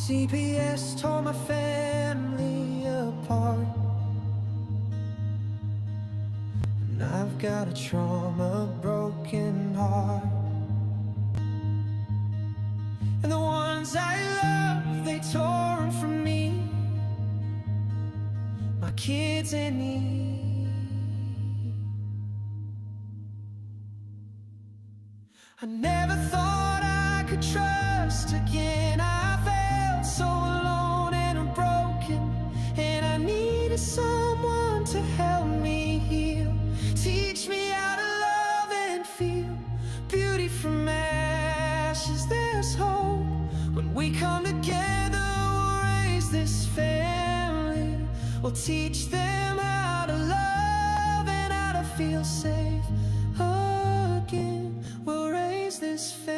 CPS tore my family apart, and I've got a trauma broken heart. And the ones I love, they tore them from me, my kids in need. I never thought I could trust again. I felt so alone and broken, and I needed someone to help me heal. Teach me how to love and feel beauty from ashes. There's hope when we come together. We'll raise this family. We'll teach them how to love and how to feel safe again. We'll raise this family.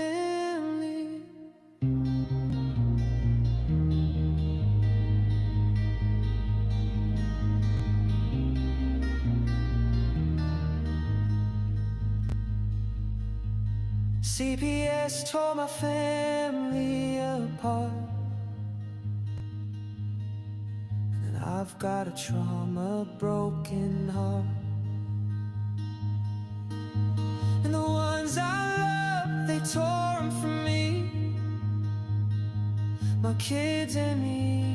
CPS tore my family apart, and I've got a trauma broken heart. And the ones I love, they tore them from me, my kids and me.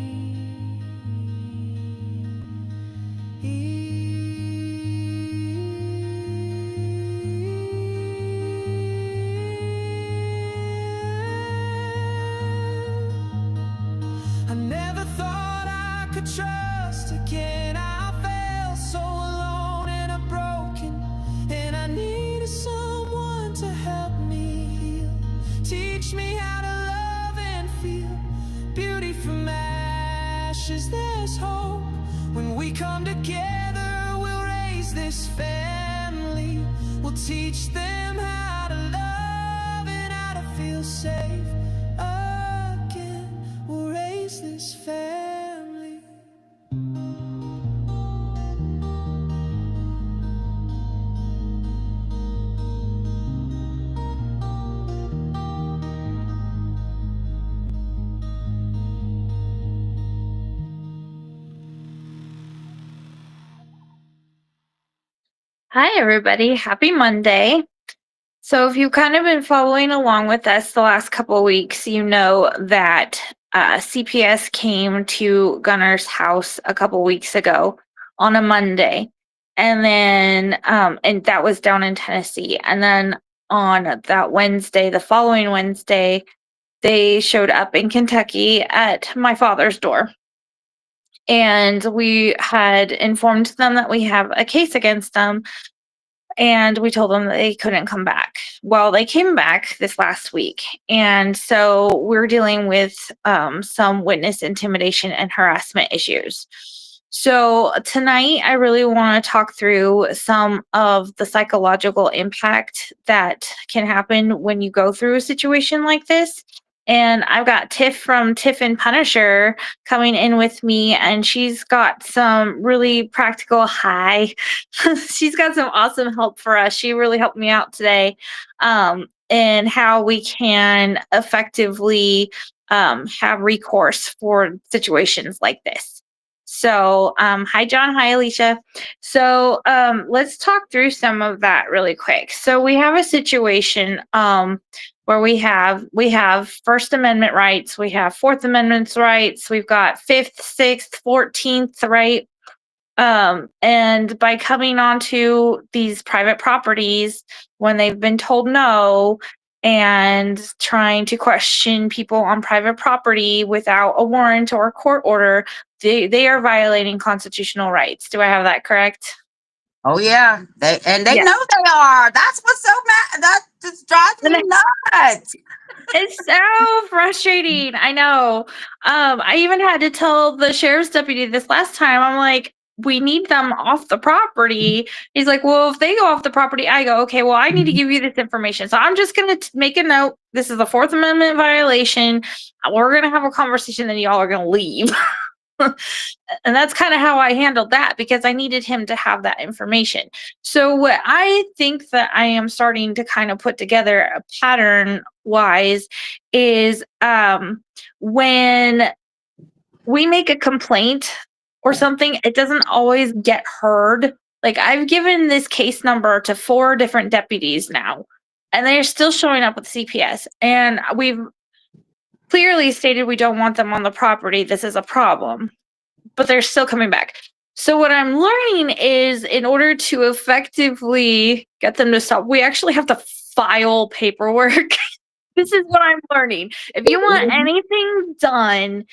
I never thought I could trust again. I felt so alone and broken, and I needed someone to help me heal. Teach me how to love and feel beauty from ashes. There's hope when we come together. We'll raise this family. We'll teach them how to love and how to feel safe again. We'll raise this family. Hi, everybody. Happy Monday. So if you've kind of been following along with us the last couple of weeks, you know that CPS came to Gunner's house a couple weeks ago on a Monday. And then, and that was down in Tennessee. And then on that Wednesday, the following Wednesday, they showed up in Kentucky at my father's door. And we had informed them that we have a case against them, and we told them that they couldn't come back. Well, they came back this last week, and so we're dealing with some witness intimidation and harassment issues. So tonight, I really want to talk through some of the psychological impact that can happen when you go through a situation like this. And I've got Tiff from Tiff and Punisher coming in with me, and she's got some really practical she's got some awesome help for us. She really helped me out today, and how we can effectively have recourse for situations like this. So, hi, John. Hi, Alicia. So, let's talk through some of that really quick. So we have a situation, where we have First Amendment rights, we have Fourth Amendment rights, we've got Fifth, Sixth, 14th, right? And by coming onto these private properties when they've been told no, and trying to question people on private property without a warrant or a court order, they are violating constitutional rights. Do I have that correct? Oh yeah, they Yes. know they are. That's what's so mad. That just drives me nuts. It's so frustrating. I know. I even had to tell the sheriff's deputy this last time. I'm like, we need them off the property. He's like, well, if they go off the property, I go, okay, well, I need to give you this information. So I'm just going to make a note. This is a Fourth Amendment violation. We're going to have a conversation, then y'all are going to leave. And that's kind of how I handled that, because I needed him to have that information. So what I think that I am starting to kind of put together a pattern wise is when we make a complaint or something, it doesn't always get heard. Like, I've given this case number to 4 different deputies now, and they're still showing up with CPS. And we've clearly stated we don't want them on the property. This is a problem, but they're still coming back. So what I'm learning is, in order to effectively get them to stop, we actually have to file paperwork. This is what I'm learning. If you want anything done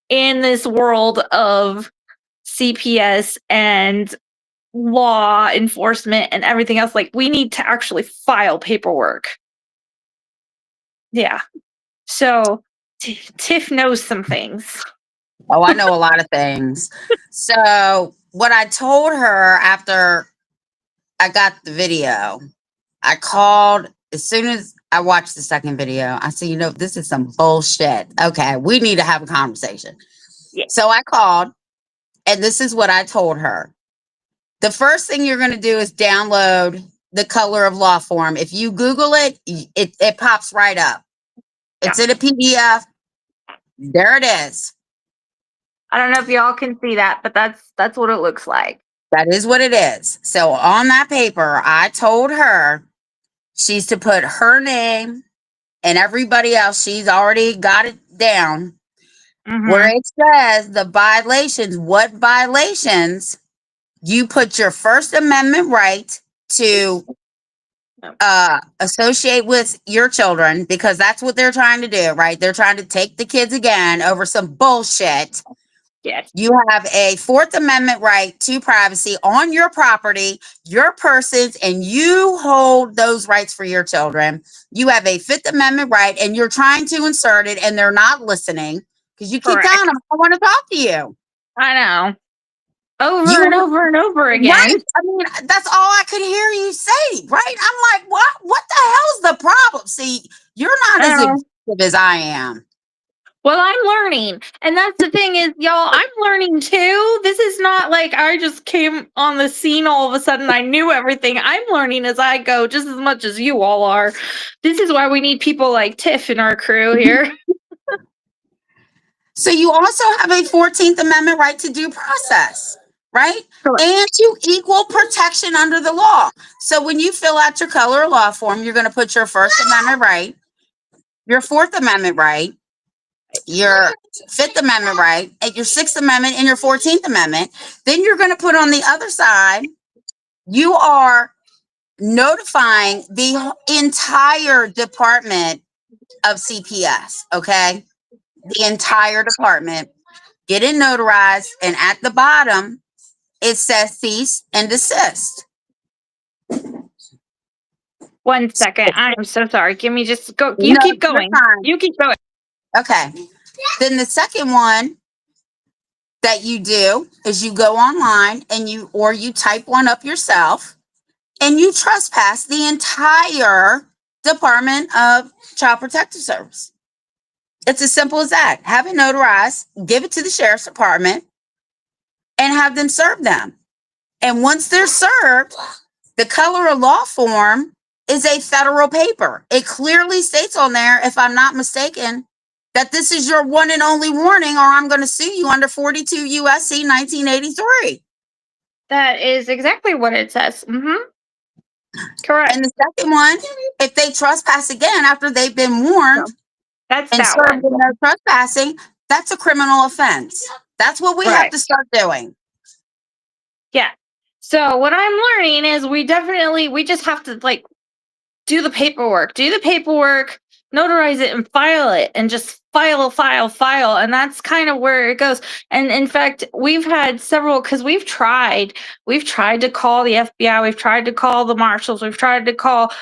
in this world of CPS and law enforcement and everything else, like, we need to actually file paperwork. Yeah. So Tiff knows some things. Oh, I know a lot of things. So what I told her after I got the video, I called as soon as I watched the second video. I said, this is some bullshit. Okay, we need to have a conversation. Yeah. So I called, and this is what I told her. The first thing you're going to do is download the color of law form. If you Google it, it pops right up. It's in a PDF. There it is. I don't know if y'all can see that, but that's what it looks like. That is what it is. So on that paper, I told her she's to put her name and everybody else. She's already got it down where it says the violations, what violations. You put your First Amendment right to associate with your children, because that's what they're trying to do, right? They're trying to take the kids again over some bullshit. Yes. You have a Fourth Amendment right to privacy on your property, your persons, and you hold those rights for your children. You have a Fifth Amendment right, and you're trying to insert it, and they're not listening because you keep telling them, I want to talk to you. I know. Over and over and over again. Right? I mean, that's all I could hear you say, right? I'm like, what? What the hell's the problem? See, you're not as objective as I am. Well, I'm learning. And that's the thing is, y'all, I'm learning too. This is not like I just came on the scene all of a sudden. I knew everything. I'm learning as I go, just as much as you all are. This is why we need people like Tiff in our crew here. So you also have a 14th Amendment right to due process, right? Correct. And to equal protection under the law. So when you fill out your color of law form, you're going to put your First Amendment right, your Fourth Amendment right, your Fifth Amendment right, and your Sixth Amendment and your 14th Amendment. Then you're going to put on the other side, you are notifying the entire department of CPS, okay? The entire department. Get it notarized, and at the bottom, it says cease and desist. 1 second. I'm so sorry. Give me just go. You keep going. You keep going. Okay. Then the second one that you do is you go online and you type one up yourself, and you trespass the entire Department of Child Protective Service. It's as simple as that. Have it notarized, give it to the sheriff's department, and have them serve them. And once they're served, the color of law form is a federal paper. It clearly states on there, if I'm not mistaken, that this is your one and only warning, or I'm going to sue you under 42 USC 1983. That is exactly what it says. Correct. And the second one, if they trespass again after they've been warned that's and that served one. in their trespassing, that's a criminal offense. That's what we have to start doing. Yeah. So what I'm learning is we just have to like do the paperwork, notarize it and file it, and just file. And that's kind of where it goes. And in fact, we've had several, because we've tried to call the FBI, we've tried to call the marshals, we've tried to call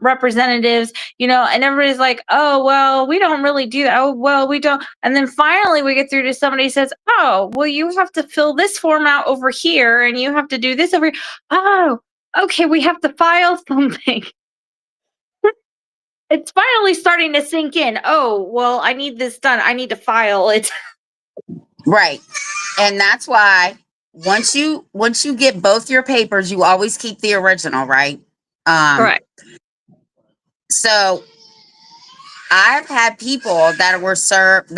representatives, and everybody's like, oh, well, we don't really do that. Oh, well, we don't. And then finally we get through to somebody who says, oh, well, you have to fill this form out over here, and you have to do this over here. Oh, okay, we have to file something. It's finally starting to sink in. Oh, well, I need this done. I need to file it. Right. And that's why once you get both your papers, you always keep the original, right? Correct. So I've had people that were served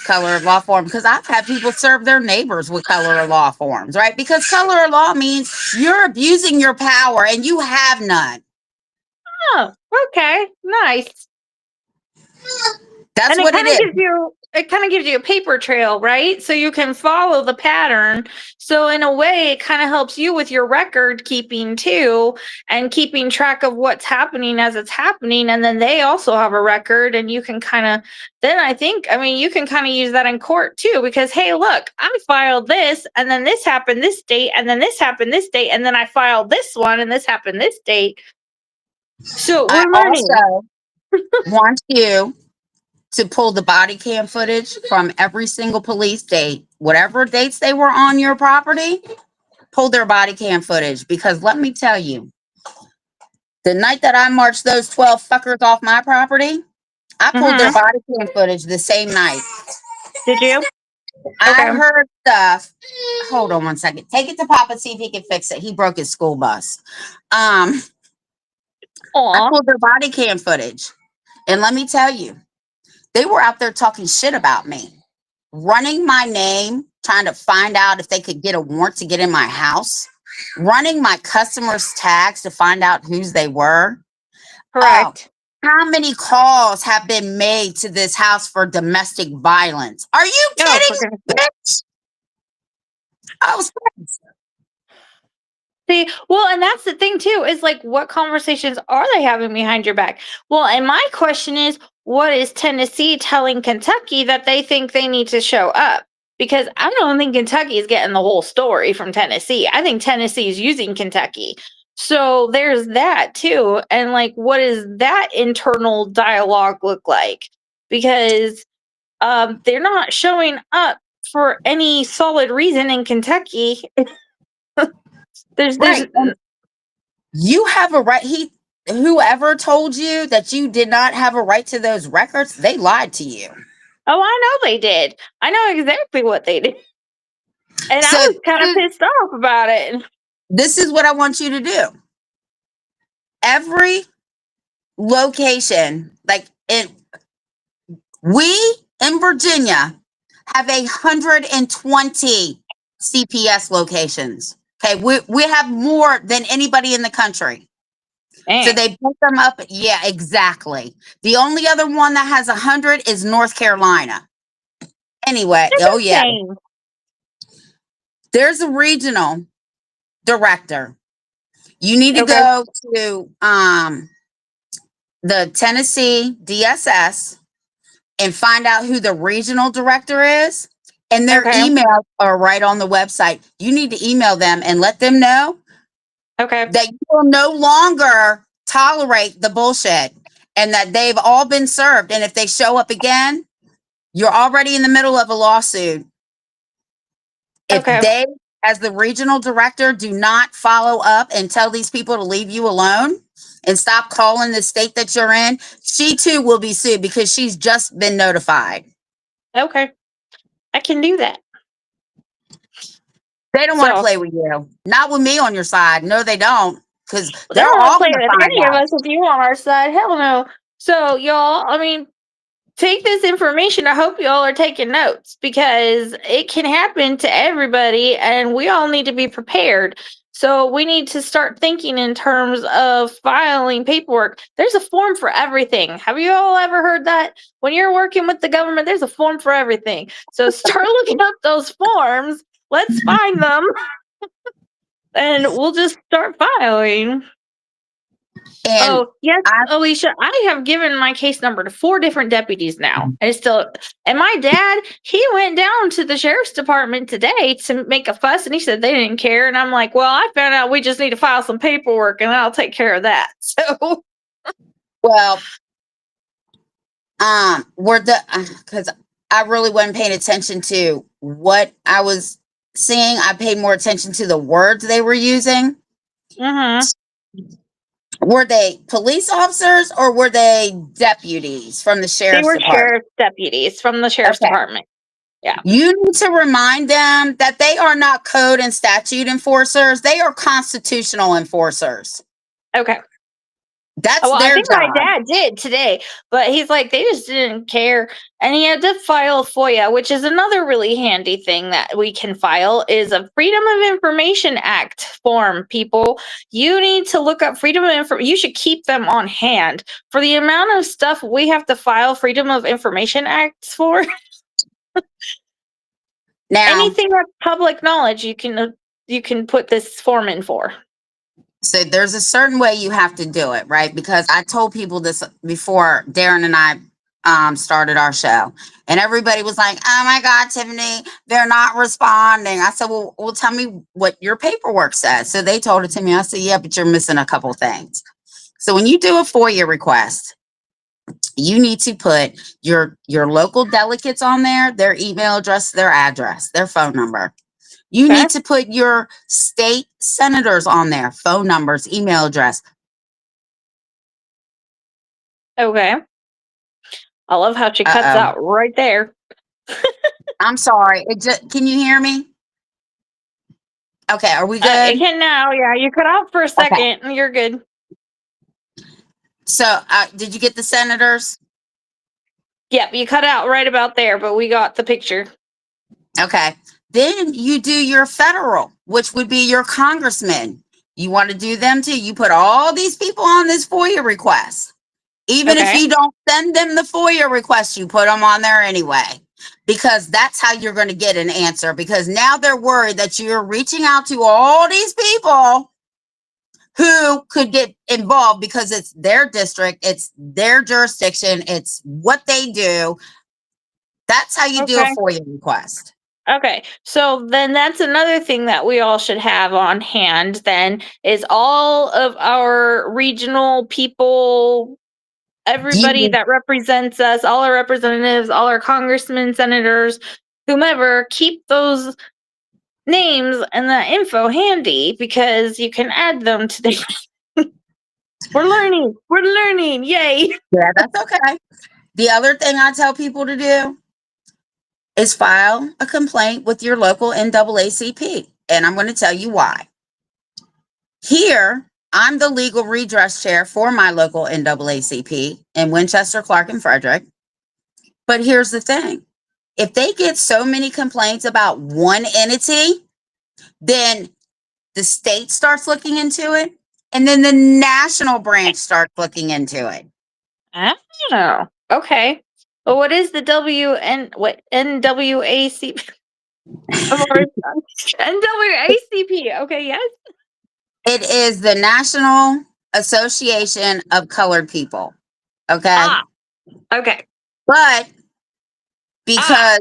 color of law form, because I've had people serve their neighbors with color of law forms, right? Because color of law means you're abusing your power and you have none. Oh, okay, nice. That's And it what it kind of is. gives you a paper trail, right? So you can follow the pattern. So in a way, it kind of helps you with your record keeping too, and keeping track of what's happening as it's happening. And then they also have a record, and you can kind of then I mean, you can kind of use that in court too, because hey, look, I filed this, and then this happened this date, and then this happened this date, and then I filed this one, and this happened this date. So I we're learning. also want you to pull the body cam footage from every single police date, whatever dates they were on your property, pull their body cam footage. Because let me tell you, the night that I marched those 12 fuckers off my property, I pulled their Hmm. body cam footage the same night. Did you? I Okay. heard stuff. Hold on one second. Take it to Papa, see if he can fix it. He broke his school bus. I Aw. pulled their body cam footage. And let me tell you, they were out there talking shit about me, running my name, trying to find out if they could get a warrant to get in my house, running my customers' tags to find out whose they were. Oh, Correct. how many calls have been made to this house for domestic violence? Are you Oh, for kidding goodness me, sake. bitch? I was See, well, and that's the thing too, is like what conversations are they having behind your back? Well, and my question is, what is Tennessee telling Kentucky that they think they need to show up? Because I don't think Kentucky is getting the whole story from Tennessee. I think Tennessee is using Kentucky. So there's that too. And like, what does that internal dialogue look like? Because they're not showing up for any solid reason in Kentucky. There's right. You have a right. Whoever told you that you did not have a right to those records, they lied to you. Oh, I know they did. I know exactly what they did. And I So was kind of pissed off about it. this is what I want you to do. Every location, we in Virginia have 120 CPS locations. Okay, we have more than anybody in the country. So Man, they put them up. Yeah, exactly. The only other one that has 100 is North Carolina. Anyway, it's oh yeah, insane. there's a regional director. You need to Okay. go to the Tennessee DSS and find out who the regional director is. And their Okay. emails are right on the website. You need to email them and let them know Okay. that you will no longer tolerate the bullshit and that they've all been served. And if they show up again, you're already in the middle of a lawsuit. If Okay. they, as the regional director, do not follow up and tell these people to leave you alone and stop calling the state that you're in, she too will be sued because she's just been notified. Okay. I can do that. They don't want to So play with you. Not with me on your side. No, they don't. Because they they're don't want to all play going to with find any of out. us with you on our side. Hell no. So y'all, I mean, take this information. I hope y'all are taking notes because it can happen to everybody and we all need to be prepared. So we need to start thinking in terms of filing paperwork. There's a form for everything. Have you all ever heard that? When you're working with the government, there's a form for everything. So start looking up those forms. Let's find them and we'll just start filing. And Oh, yes, I, Alicia, I have given my case number to 4 different deputies now. And it's still, and my dad, he went down to the sheriff's department today to make a fuss and he said they didn't care. And I'm like, well, I found out we just need to file some paperwork and I'll take care of that. So, well, because I really wasn't paying attention to what I was seeing. I paid more attention to the words they were using. mm-hmm. Were they police officers or were they deputies from the They sheriff's were department? sheriff's deputies from the sheriff's Okay. department. Yeah. You need to remind them that they are not code and statute enforcers. They are constitutional enforcers. Okay. That's Well, I their think my job. dad did today, but he's like, they just didn't care. And he had to file FOIA, which is another really handy thing that we can file is a Freedom of Information Act form, people. You need to look up Freedom of Information. You should keep them on hand. For the amount of stuff we have to file Freedom of Information Acts for, Now, anything that's public knowledge, you can put this form in for. so there's a certain way you have to do it, right? Because I told people this before Darren and I started our show, and everybody was like, "Oh my God, Tiffany, they're not responding." I said, "Well, tell me what your paperwork says." So they told it to me. I said, "Yeah, but you're missing a couple things." So when you do a FOIA request, you need to put your local delegates on there, their email address, their address, their phone number. You Okay. need to put your state senators on there, phone numbers, email address. Okay. I love how she cuts Uh-oh. out right there. I'm sorry. Can you hear me? Okay, are we It good? can now. Yeah, you cut out for a Okay. second. You're good. So, did you get the senators? Yep, you cut out right about there, but we got the picture. Okay. Then you do your federal, which would be your congressmen. You want to do them too. You put all these people on this FOIA request. Even if Okay. you don't send them the FOIA request, you put them on there anyway, because that's how you're going to get an answer. Because now they're worried that you're reaching out to all these people who could get involved because it's their district, it's their jurisdiction, it's what they do. That's how you do a Okay. FOIA request. Okay. So then that's another thing that we all should have on hand then is all of our regional people, everybody You, that represents us, all our representatives, all our congressmen, senators, whomever, keep those names and that info handy because you can add them to the We're learning. We're learning. Yay. yeah, that's okay. The other thing I tell people to do is file a complaint with your local NAACP. And I'm going to tell you why. Here, I'm the legal redress chair for my local NAACP in Winchester, Clark, and Frederick. But here's the thing. If they get so many complaints about one entity, then the state starts looking into it, and then the national branch starts looking into it. Oh, okay. Well, what is the NWAC? I'm already NWACP. Okay, yes. It is the National Association of Colored People. Okay. Okay. But Ah, because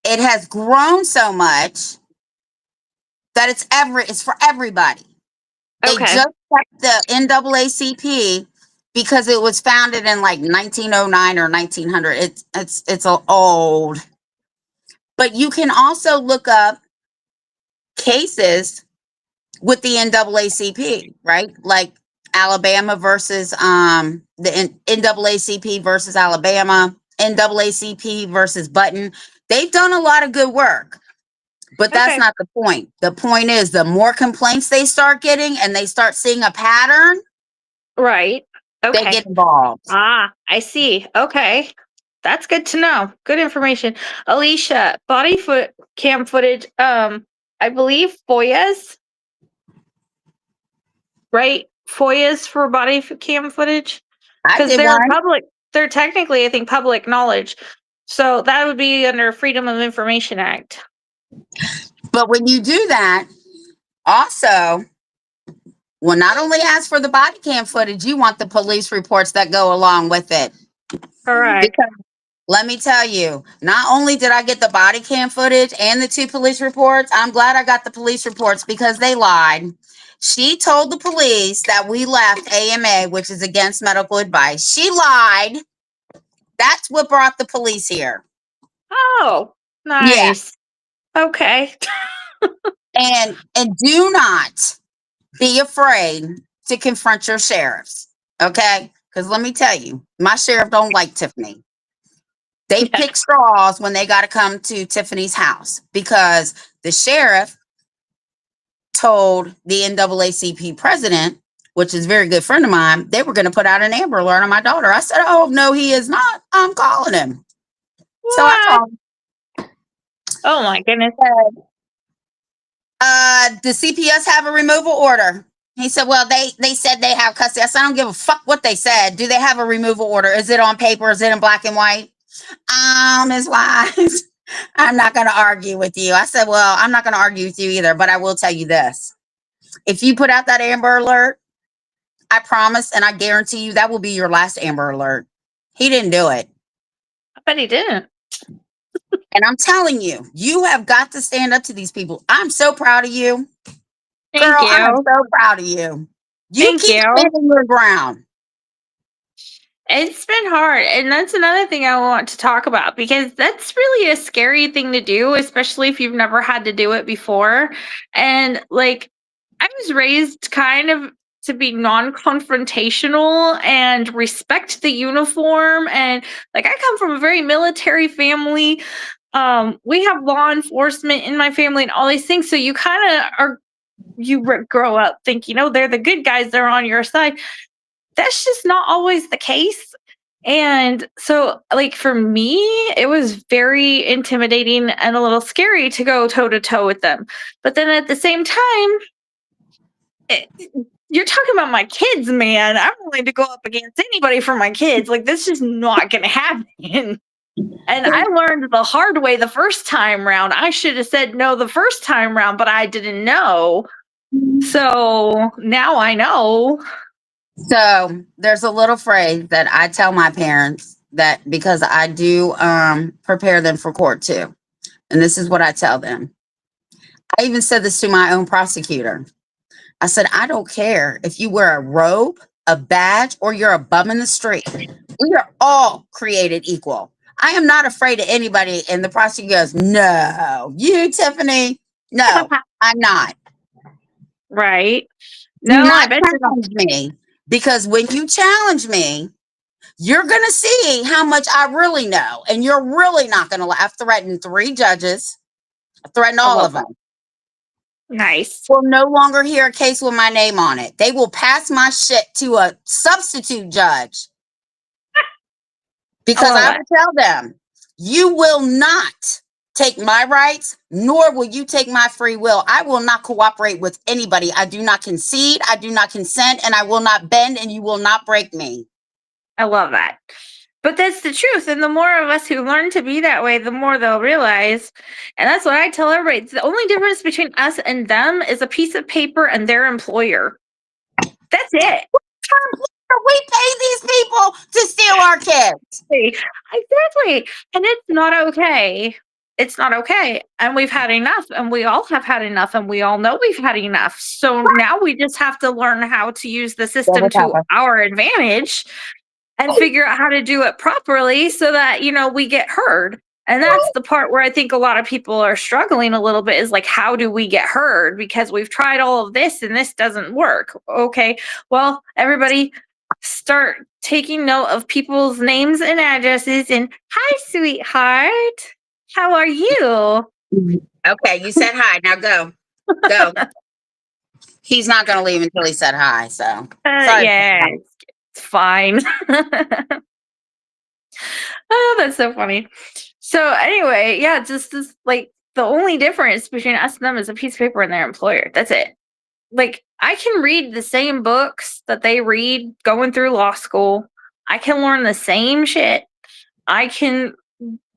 it has grown so much that it's for everybody. They okay. just kept the NAACP because it was founded in like 1909 or 1900. It's old. But you can also look up cases with the NAACP, right? Like Alabama versus the NAACP versus Alabama, NAACP versus Button. They've done a lot of good work. But that's Okay. not the point. The point is the more complaints they start getting and they start seeing a pattern, Right. they Okay. get involved. I see. Okay. That's good to know. Good information. Alicia, body foot cam footage. I believe FOIAs, right? FOIAs for cam footage I because did one, they're technically, I think, public knowledge. So that would be under Freedom of Information Act. but when you do that, also, well, not only ask for the body cam footage, you want the police reports that go along with it. Correct. Because let me tell you, not only did I get the body cam footage and the 2 police reports, I'm glad I got the police reports because they lied. She told the police that we left AMA, which is against medical advice. She lied. That's what brought the police here. Oh, Yeah. nice. Okay. And do not be afraid to confront your sheriffs. Okay? Because let me tell you, my sheriff don't like Tiffany. They Yeah. pick straws when they got to come to Tiffany's house because the sheriff told the NAACP president which is a very good friend of mine, they were going to put out an Amber Alert on my daughter. I said, oh, no, he is not. I'm calling him. So I What? called. Oh my goodness. The CPS have a removal order. He said, well, they said they have custody. I said, I don't give a fuck what they said. Do they have a removal order? Is it on paper? Is it in black and white? Ms. Wise, I'm not going to argue with you. I said, well, I'm not going to argue with you either, but I will tell you this. If you put out that Amber Alert, I promise and I guarantee you that will be your last Amber Alert. He didn't do it. I bet he didn't. And I'm telling you, you have got to stand up to these people. I'm so proud of you. Thank Girl, I am you. so proud of you. You Thank keep you. standing your ground. It's been hard. And that's another thing I want to talk about because that's really a scary thing to do, especially if you've never had to do it before. And like, I was raised kind of to be non-confrontational and respect the uniform. And like, I come from a very military family. We have law enforcement in my family and all these things. So you kind of are, grow up thinking, oh, they're the good guys, they're on your side. That's just not always the case. And so, like, for me, it was very intimidating and a little scary to go toe to toe with them. But then at the same time, it, you're talking about my kids, man. I'm willing to go up against anybody for my kids. Like, this is not going to happen. And I learned the hard way the first time round. I should have said no the first time round, but I didn't know. So now I know. So there's a little phrase that I tell my parents that because I do prepare them for court too. And this is what I tell them. I even said this to my own prosecutor. I said, I don't care if you wear a robe, a badge, or you're a bum in the street. We are all created equal. I am not afraid of anybody. And the prosecutor goes, no, you, Tiffany, no, I'm not. Right. Do No, I not bet you don't. challenge me. Because when you challenge me, you're going to see how much I really know. And you're really not going to laugh. I've threatened 3 judges. I threatened I all love of them. that. Nice. Will no longer hear a case with my name on it. They will pass my shit to a substitute judge. Because love I that. will tell them, you will not take my rights, nor will you take my free will. I will not cooperate with anybody. I do not concede. I do not consent, and I will not bend, and you will not break me. I love that. But that's the truth. And the more of us who learn to be that way, the more they'll realize. And that's what I tell everybody. It's the only difference between us and them is a piece of paper and their employer. That's it. We pay these people to steal our kids. Exactly. And it's not okay. It's not okay. And we've had enough. And we all have had enough. And we all know we've had enough. So now we just have to learn how to use the system to our advantage and figure out how to do it properly so that, we get heard. And that's the part where I think a lot of people are struggling a little bit is like, how do we get heard? Because we've tried all of this and this doesn't work. Okay. Well, everybody start taking note of people's names and addresses and hi, sweetheart. How are you? Okay, you said hi. Now go. Go. He's not going to leave until he said hi. So, sorry. Yeah, it's fine. Oh, that's so funny. So anyway, yeah, just this like the only difference between us and them is a piece of paper and their employer. That's it. Like I can read the same books that they read going through law school. I can learn the same shit. I can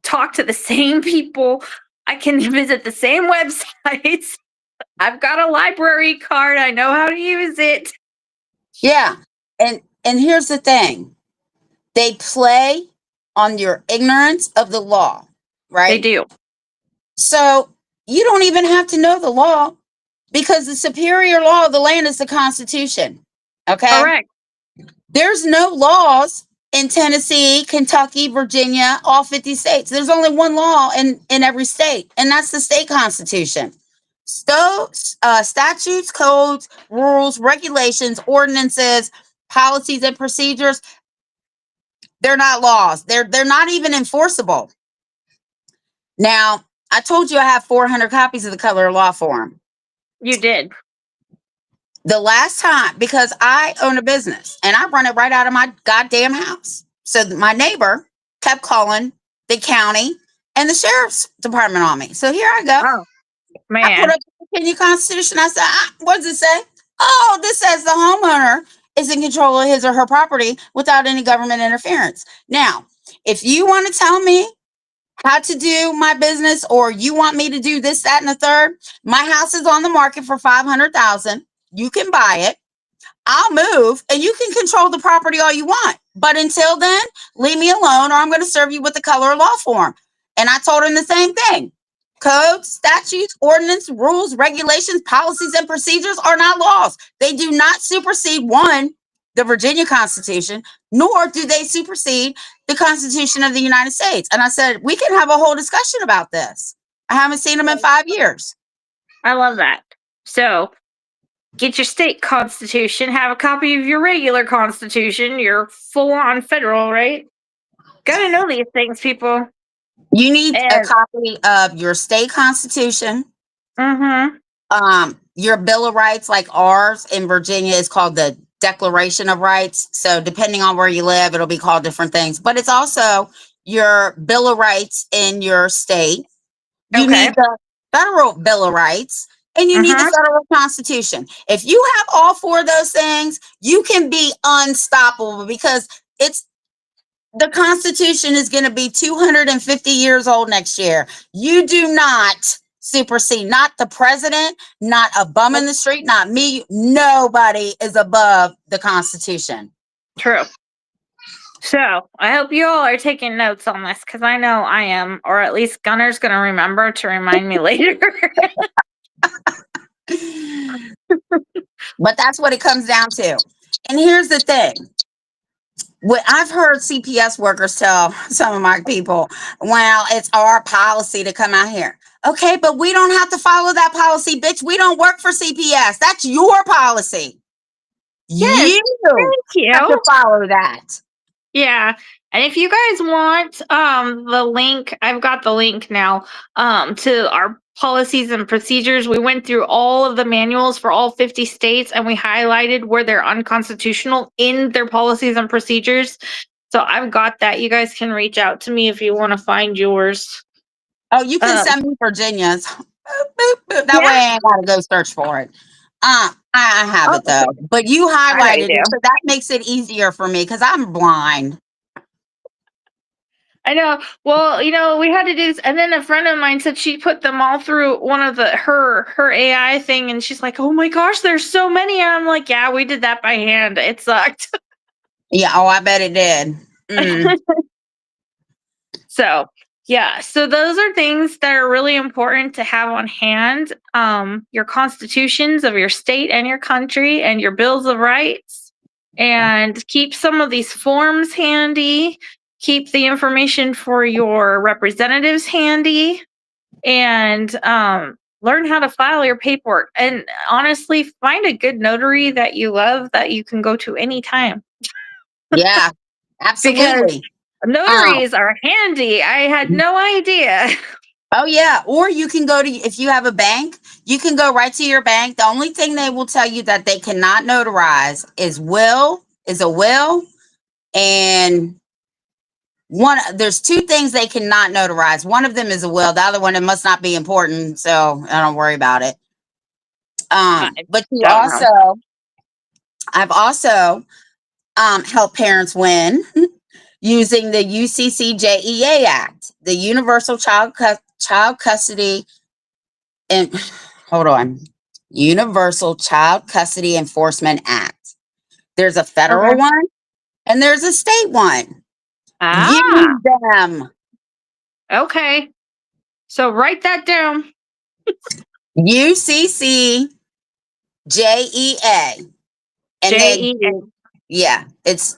talk to the same people. I can visit the same websites. I've got a library card. I know how to use it. Yeah. And here's the thing. They play on your ignorance of the law, right? They do. So you don't even have to know the law because the superior law of the land is the Constitution. Okay. Correct. There's no laws in Tennessee, Kentucky, Virginia, all 50 states. There's only one law in every state, and that's the state constitution. So, statutes, codes, rules, regulations, ordinances, policies, and procedures, they're not laws. They're not even enforceable. Now, I told you I have 400 copies of the Color of Law form. You did. The last time, because I own a business and I run it right out of my goddamn house. So my neighbor kept calling the county and the sheriff's department on me. So here I go. Oh I put man. up the Virginia Constitution. I said, what does it say? Oh, this says the homeowner is in control of his or her property without any government interference. Now, if you want to tell me how to do my business, or you want me to do this, that, and the third, my house is on the market for 500,000. You can buy it. I'll move and you can control the property all you want. But until then, leave me alone or I'm going to serve you with the color of law form. And I told him the same thing. Codes, statutes, ordinance, rules, regulations, policies, and procedures are not laws. They do not supersede one, the Virginia Constitution, nor do they supersede the Constitution of the United States. And I said, we can have a whole discussion about this. I haven't seen them in 5 years. I love that. So get your state constitution, have a copy of your regular constitution, your full-on federal, right? Gotta know these things, people. You need a And copy of your state constitution, your Bill of Rights, like ours in Virginia is called the Declaration of Rights. So depending on where you live, it'll be called different things. But it's also your Bill of Rights in your state. You okay. need the federal Bill of Rights, and you need the federal Constitution. If you have all four of those things, you can be unstoppable, because the Constitution is going to be 250 years old next year. You do not supersede, not the president, not a bum in the street, not me. Nobody is above the Constitution. True. So I hope you all are taking notes on this, because I know I am, or at least Gunner's going to remember to remind me later. But that's what it comes down to. And here's the thing. What I've heard CPS workers tell some of my people, well, it's our policy to come out here. Okay, but we don't have to follow that policy, bitch. We don't work for CPS. That's your policy. Yes, You thank have to you. follow that. Yeah. And if you guys want the link, I've got the link now to our policies and procedures. We went through all of the manuals for all 50 states, and we highlighted where they're unconstitutional in their policies and procedures. So I've got that. You guys can reach out to me if you want to find yours. Oh, you can send me Virginia's. Boop, boop, boop. That way I ain't got to go search for it. I have it though, but you highlighted it, so that makes it easier for me because I'm blind. I know. Well, we had to do this, and then a friend of mine said she put them all through one of her AI thing, and she's like, "Oh my gosh, there's so many." And I'm like, "Yeah, we did that by hand. It sucked." Yeah. Oh, I bet it did. So yeah, so those are things that are really important to have on hand. Your constitutions of your state and your country, and your bills of rights, and keep some of these forms handy. Keep the information for your representatives handy, and learn how to file your paperwork. And honestly, find a good notary that you love that you can go to anytime. Yeah, absolutely. Notaries are handy. I had no idea. Oh yeah, or you can go to, if you have a bank, you can go right to your bank. The only thing they will tell you that they cannot notarize is a will, and there's two things they cannot notarize. One of them is a will. The other one, it must not be important, so I don't worry about it. But I've also helped parents win using the UCCJEA Act, the Universal Child Custody and Universal Child Custody Enforcement Act. There's a federal one and there's a state one. Use them. Okay. So write that down. UCCJEA. And then, yeah, it's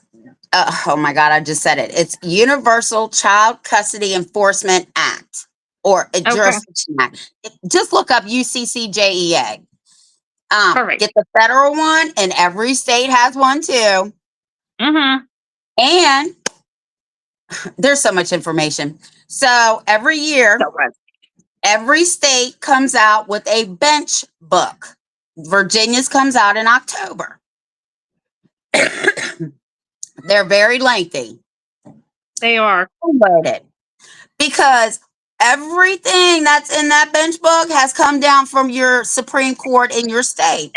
oh my God, I just said it. It's Universal Child Custody Enforcement Act, or a Jurisdiction Act. Just look up UCCJEA. Get the federal one, and every state has one too. And there's so much information. So every year, every state comes out with a bench book. Virginia's comes out in October. They're very lengthy. They are. Loaded. Because everything that's in that bench book has come down from your Supreme Court in your state.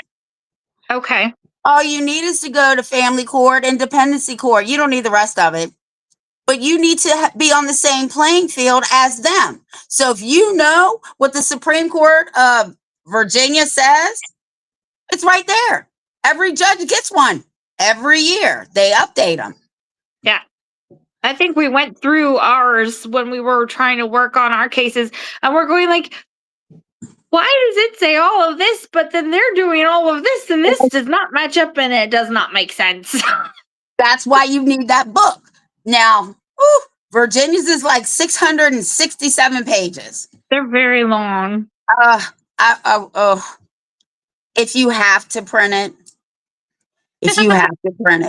Okay. All you need is to go to family court and dependency court. You don't need the rest of it. But you need to be on the same playing field as them. So if you know what the Supreme Court of Virginia says, it's right there. Every judge gets one every year. They update them. Yeah. I think we went through ours when we were trying to work on our cases, and we're going like, why does it say all of this, but then they're doing all of this, and this does not match up, and it does not make sense. That's why you need that book. Now, Virginia's is like 667 pages. They're very long. If you have to print it, just print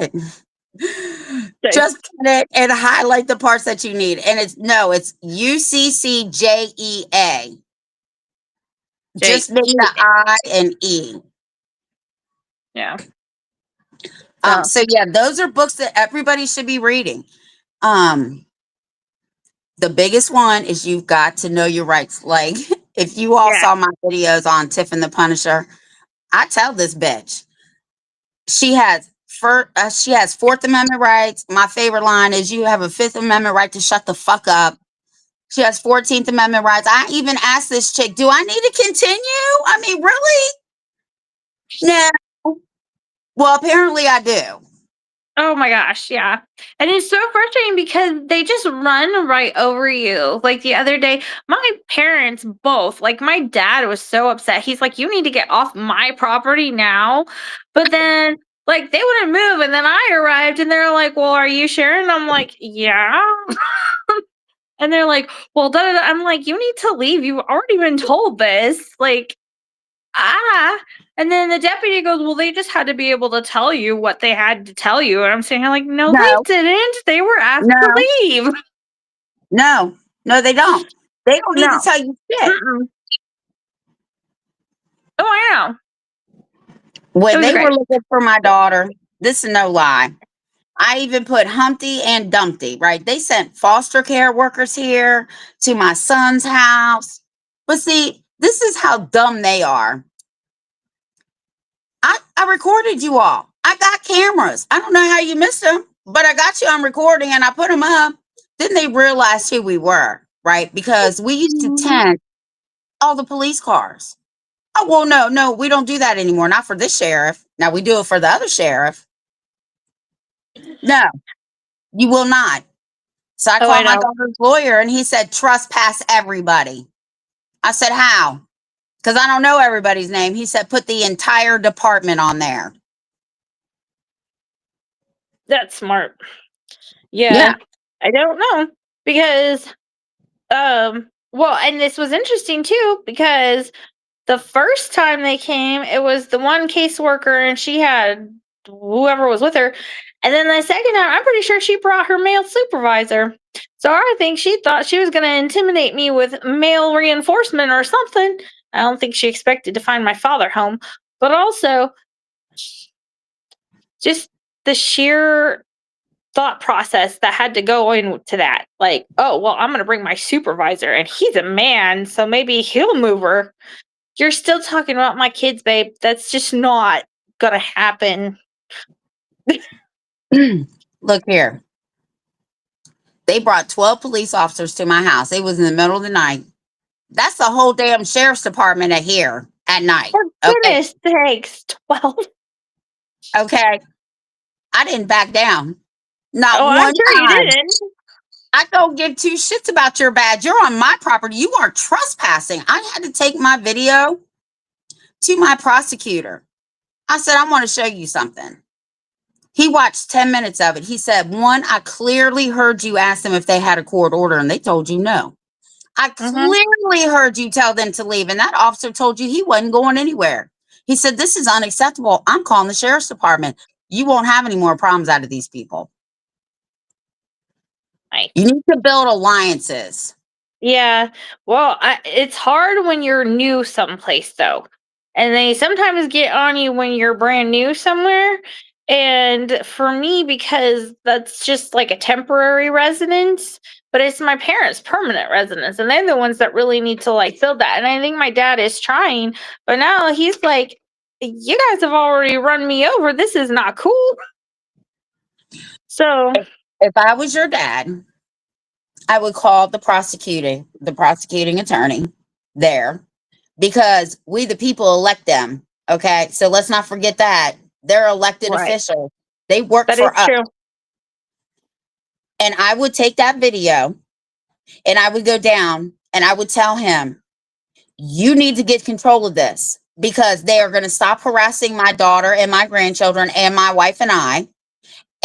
it and highlight the parts that you need. And it's UCCJEA. Just make the I and E. Yeah. So yeah, those are books that everybody should be reading. The biggest one is You've Got to Know Your Rights. Like, if you all saw my videos on Tiff and the Punisher, I tell this bitch, she has Fourth Amendment rights. My favorite line is, you have a Fifth Amendment right to shut the fuck up. She has 14th Amendment rights. I even asked this chick, do I need to continue? I mean, really? No. Well, apparently I do. Oh my gosh, yeah. And it's so frustrating because they just run right over you. Like the other day, my parents both, like my dad was so upset. He's like, you need to get off my property now. But then, like, they wouldn't move. And then I arrived and they're like, well, are you Sharon? I'm like, yeah. And they're like, well, I'm like, you need to leave. You've already been told this. Like, and then the deputy goes, well, they just had to be able to tell you what they had to tell you. And I'm saying, like, no, they didn't. They were asked to leave. No, they don't. They don't need to tell you shit. Oh, I know. When they were looking for my daughter, this is no lie, I even put Humpty and Dumpty, right? They sent foster care workers here to my son's house. But see, this is how dumb they are. I recorded you all. I got cameras. I don't know how you missed them, but I got you on recording and I put them up. Then they realized who we were, right? Because we used to tent all the police cars. Oh, well, no, we don't do that anymore. Not for this sheriff. Now we do it for the other sheriff. No, you will not. So I called my daughter's lawyer and he said, trespass everybody. I said, how? Because I don't know everybody's name. He said, put the entire department on there. That's smart. Yeah. I don't know. Because, well, and this was interesting too, because the first time they came, it was the one caseworker and she had whoever was with her. And then the second time, I'm pretty sure she brought her male supervisor. So I think she thought she was going to intimidate me with male reinforcement or something. I don't think she expected to find my father home. But also, just the sheer thought process that had to go into that. Like, oh, well, I'm going to bring my supervisor and he's a man, so maybe he'll move her. You're still talking about my kids, babe. That's just not going to happen. Look here. They brought 12 police officers to my house. It was in the middle of the night. That's the whole damn sheriff's department at here at night. For goodness sakes, 12. Okay. I didn't back down. Not one I'm sure time. You didn't. I don't give two shits about your badge. You're on my property. You are trespassing. I had to take my video to my prosecutor. I said, I want to show you something. He watched 10 minutes of it. He said, one, I clearly heard you ask them if they had a court order and they told you no. I clearly heard you tell them to leave and that officer told you he wasn't going anywhere. He said, this is unacceptable. I'm calling the sheriff's department. You won't have any more problems out of these people. Right. You need to build alliances. Yeah. Well, it's hard when you're new someplace, though. and they sometimes get on you when you're brand new somewhere. And for me, because that's just like a temporary residence, but it's my parents' permanent residence, and they're the ones that really need to like build that. And I think my dad is trying, but now he's like, "You guys have already run me over. This is not cool." So, If I was your dad, I would call the prosecuting attorney there, because we the people elect them. Okay, so let's not forget that they're elected right, officials. They work that is for us. true. And I would take that video and I would go down and I would tell him, you need to get control of this, because they are going to stop harassing my daughter and my grandchildren and my wife and I.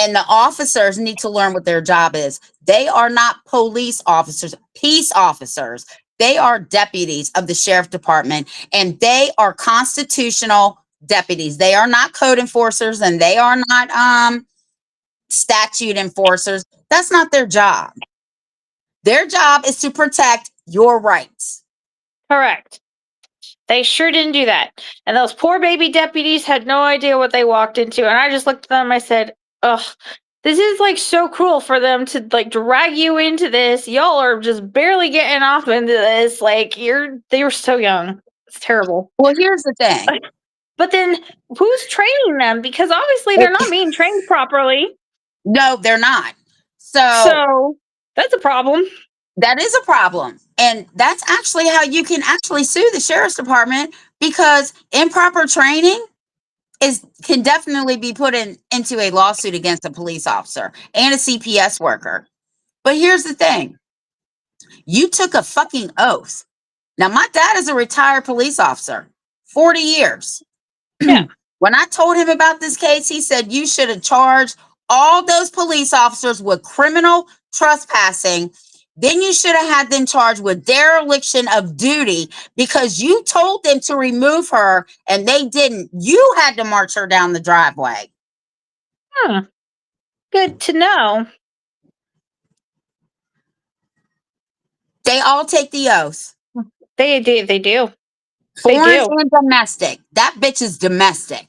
And the officers need to learn what their job is. They are not police officers, peace officers. They are deputies of the sheriff department, and they are constitutional deputies. They are not code enforcers, and they are not statute enforcers. That's not their job. Their job is to protect your rights. Correct. They sure didn't do that. And those poor baby deputies had no idea what they walked into. And I just looked at them, I said, ugh, this is like so cruel for them to like drag you into this. Y'all are just barely getting off into this. Like they were so young. It's terrible. Well, here's the thing. But then who's training them? Because obviously they're not being trained properly. No, they're not. So that's a problem. That is a problem. And that's actually how you can actually sue the sheriff's department, because improper training can definitely be put into a lawsuit against a police officer and a CPS worker. But here's the thing. You took a fucking oath. Now, my dad is a retired police officer, 40 years. Yeah. When I told him about this case, he said, you should have charged all those police officers with criminal trespassing. Then you should have had them charged with dereliction of duty, because you told them to remove her and they didn't. You had to march her down the driveway. Good to know. They all take the oath. They do. Foreign and domestic. That bitch is domestic.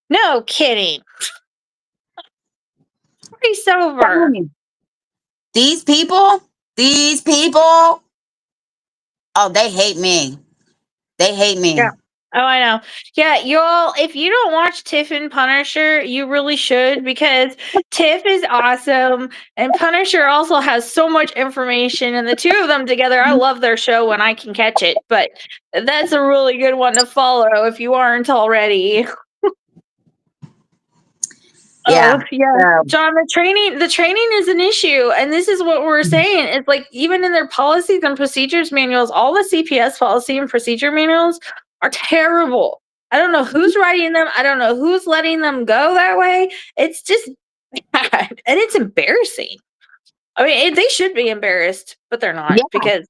No kidding. Pretty sober. These people, oh, they hate me. They hate me. Yeah. Oh, I know. Yeah, y'all, if you don't watch Tiff and Punisher, you really should, because Tiff is awesome and Punisher also has so much information, and the two of them together, I love their show when I can catch it, but that's a really good one to follow if you aren't already. Yeah. Yeah. John, the training is an issue. And this is what we're saying. It's like, even in their policies and procedures manuals, all the CPS policy and procedure manuals are terrible. I don't know who's writing them. I don't know who's letting them go that way. It's just bad. And it's embarrassing. I mean, they should be embarrassed, but they're not, because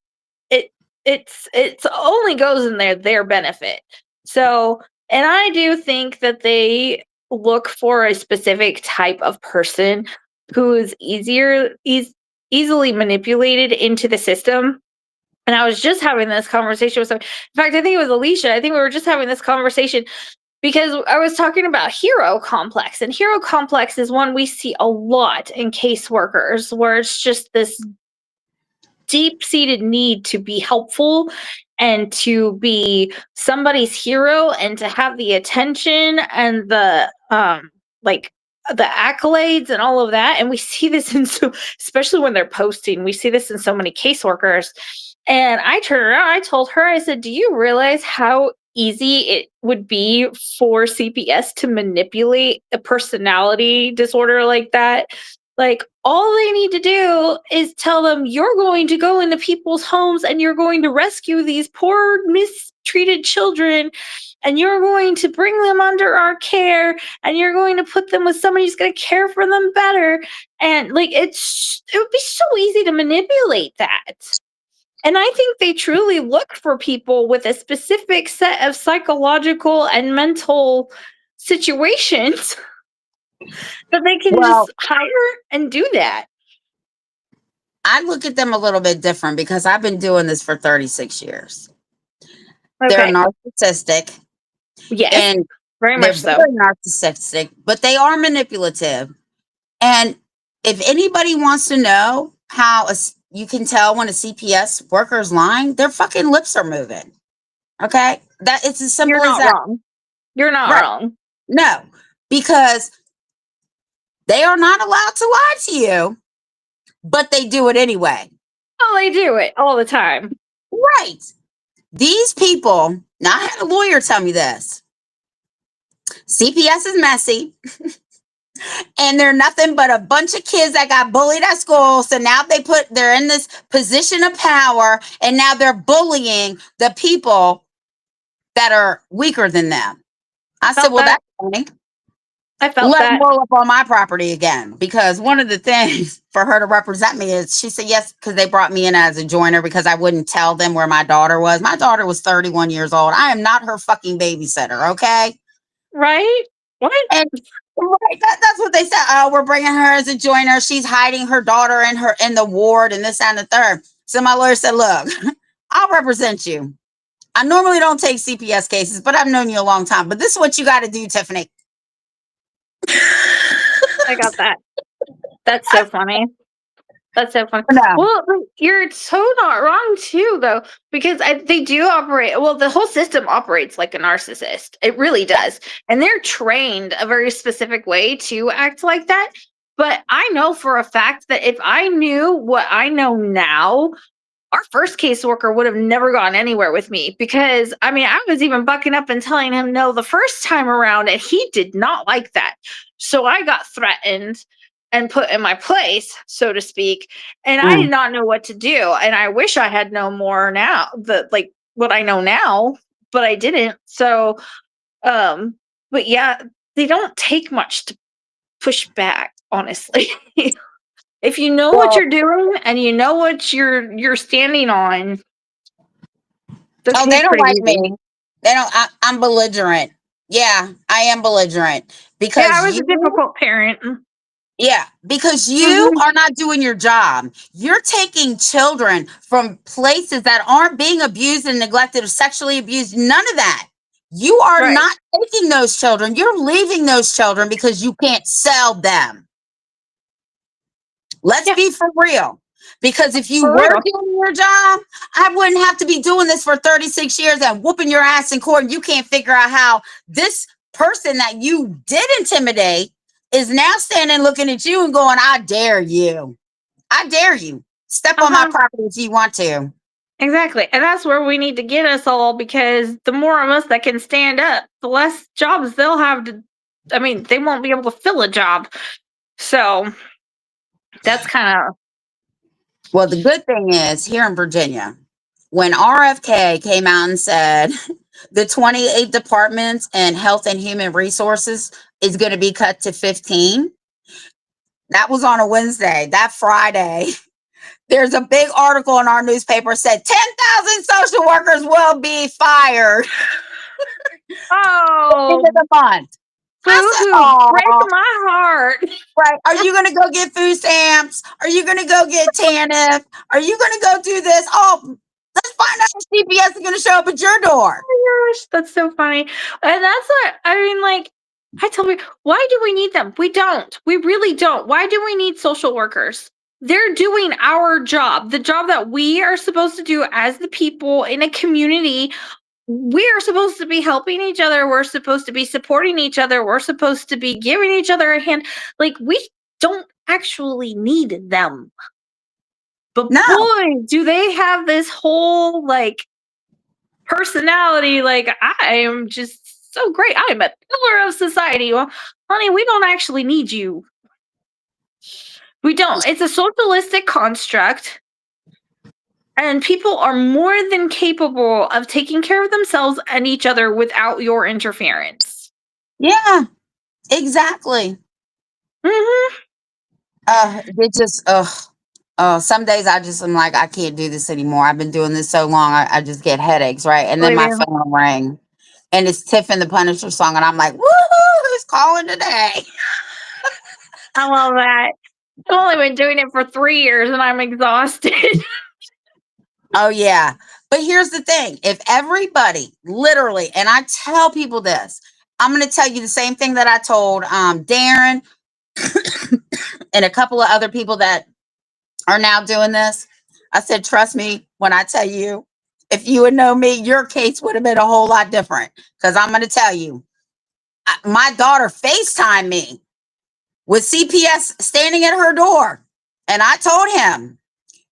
it's only goes in their benefit. So, and I do think that they look for a specific type of person who is easily manipulated into the system. And I was just having this conversation with someone. In fact, I think it was Alicia. I think we were just having this conversation because I was talking about hero complex. And hero complex is one we see a lot in caseworkers, where it's just this deep-seated need to be helpful and to be somebody's hero and to have the attention and the like the accolades and all of that. And we see this in especially when they're posting, we see this in so many caseworkers. And I turned around, I told her, I said, do you realize how easy it would be for CPS to manipulate a personality disorder like that? Like, all they need to do is tell them, you're going to go into people's homes and you're going to rescue these poor mistreated children, and you're going to bring them under our care, and you're going to put them with somebody who's going to care for them better. And like, it would be so easy to manipulate that. And I think they truly look for people with a specific set of psychological and mental situations that they can just hire and do that. I look at them a little bit different, because I've been doing this for 36 years. Okay. They're narcissistic. Yes, And very they're much so. very narcissistic, but they are manipulative. And if anybody wants to know how you can tell when a CPS worker is lying, their fucking lips are moving. Okay? That it's as You're simple as not that. wrong. You're not Right. wrong. No, because they are not allowed to lie to you, but they do it anyway. Oh, they do it all the time. Right. These people, now I had a lawyer tell me this. CPS is messy, and they're nothing but a bunch of kids that got bullied at school. So now they're in this position of power, and now they're bullying the people that are weaker than them. I said, Felt well, that. that's funny. I felt Let them that. roll up on my property again. Because one of the things for her to represent me is she said, yes, because they brought me in as a joiner because I wouldn't tell them where my daughter was. My daughter was 31 years old. I am not her fucking babysitter. Okay. Right? What? And right, that's what they said. Oh, we're bringing her as a joiner. She's hiding her daughter in the ward and this and the third. So my lawyer said, look, I'll represent you. I normally don't take CPS cases, but I've known you a long time. But this is what you got to do, Tiffany. I got that. That's so funny. That's so funny. No. Well, you're so not wrong too, though, because they do operate. Well, the whole system operates like a narcissist. It really does, and they're trained a very specific way to act like that. But I know for a fact that if I knew what I know now, our first caseworker would have never gone anywhere with me because I mean, I was even bucking up and telling him no the first time around, and he did not like that. So I got threatened and put in my place, so to speak, and I did not know what to do. And I wish I had known more now, like what I know now, but I didn't. So, but yeah, they don't take much to push back, honestly. If you know what Well, you're doing and you know what you're standing on, the oh, they case's don't pretty like easy. me. They don't. I'm belligerent. Yeah, I am belligerent Yeah, because I was a you. difficult parent. Yeah, because you Mhm. are not doing your job. You're taking children from places that aren't being abused and neglected or sexually abused. None of that. You are Right. not taking those children. You're leaving those children because you can't sell them. Let's Yeah, be for real. Because if you for were real. doing your job, I wouldn't have to be doing this for 36 years and whooping your ass in court. And you can't figure out how this person that you did intimidate is now standing looking at you and going, I dare you. I dare you. Step on my Uh-huh. property if you want to. Exactly. And that's where we need to get us all because the more of us that can stand up, the less jobs they'll have to I mean, they won't be able to fill a job. So that's kind of Well, the good thing is here in Virginia, when RFK came out and said the 28 departments and health and human resources is going to be cut to 15, that was on a Wednesday. That Friday, there's a big article in our newspaper said 10,000 social workers will be fired oh, into the month. I said, boo-hoo, break oh, my heart. right. Are you going to go get food stamps? Are you going to go get TANF? Are you going to go do this? Oh, let's find out if CPS is going to show up at your door. Oh my gosh, that's so funny. And that's what I mean, like, I tell me, why do we need them? We don't. We really don't. Why do we need social workers? They're doing our job, the job that we are supposed to do as the people in a community. We are supposed to be helping each other. We're supposed to be supporting each other. We're supposed to be giving each other a hand. Like, we don't actually need them. But No, boy, do they have this whole, like, personality, like I am just so great. I am a pillar of society. Well, honey, we don't actually need you. We don't. It's a socialistic construct, and people are more than capable of taking care of themselves and each other without your interference. yeah, exactly. Hmm. It just, some days I just am like, I can't do this anymore. I've been doing this so long, I just get headaches, right? And then Believe my me, phone rang, and it's Tiffin the Punisher song, and I'm like, woohoo, who's calling today? I love that. I've only been doing it for 3 years, and I'm exhausted. Oh yeah, But here's the thing. If everybody literally, and I tell people this, I'm going to tell you the same thing that I told Darren and a couple of other people that are now doing this. I said, trust me when I tell you, if you would know me, your case would have been a whole lot different. Because I'm going to tell you, my daughter FaceTimed me with CPS standing at her door. And I told him,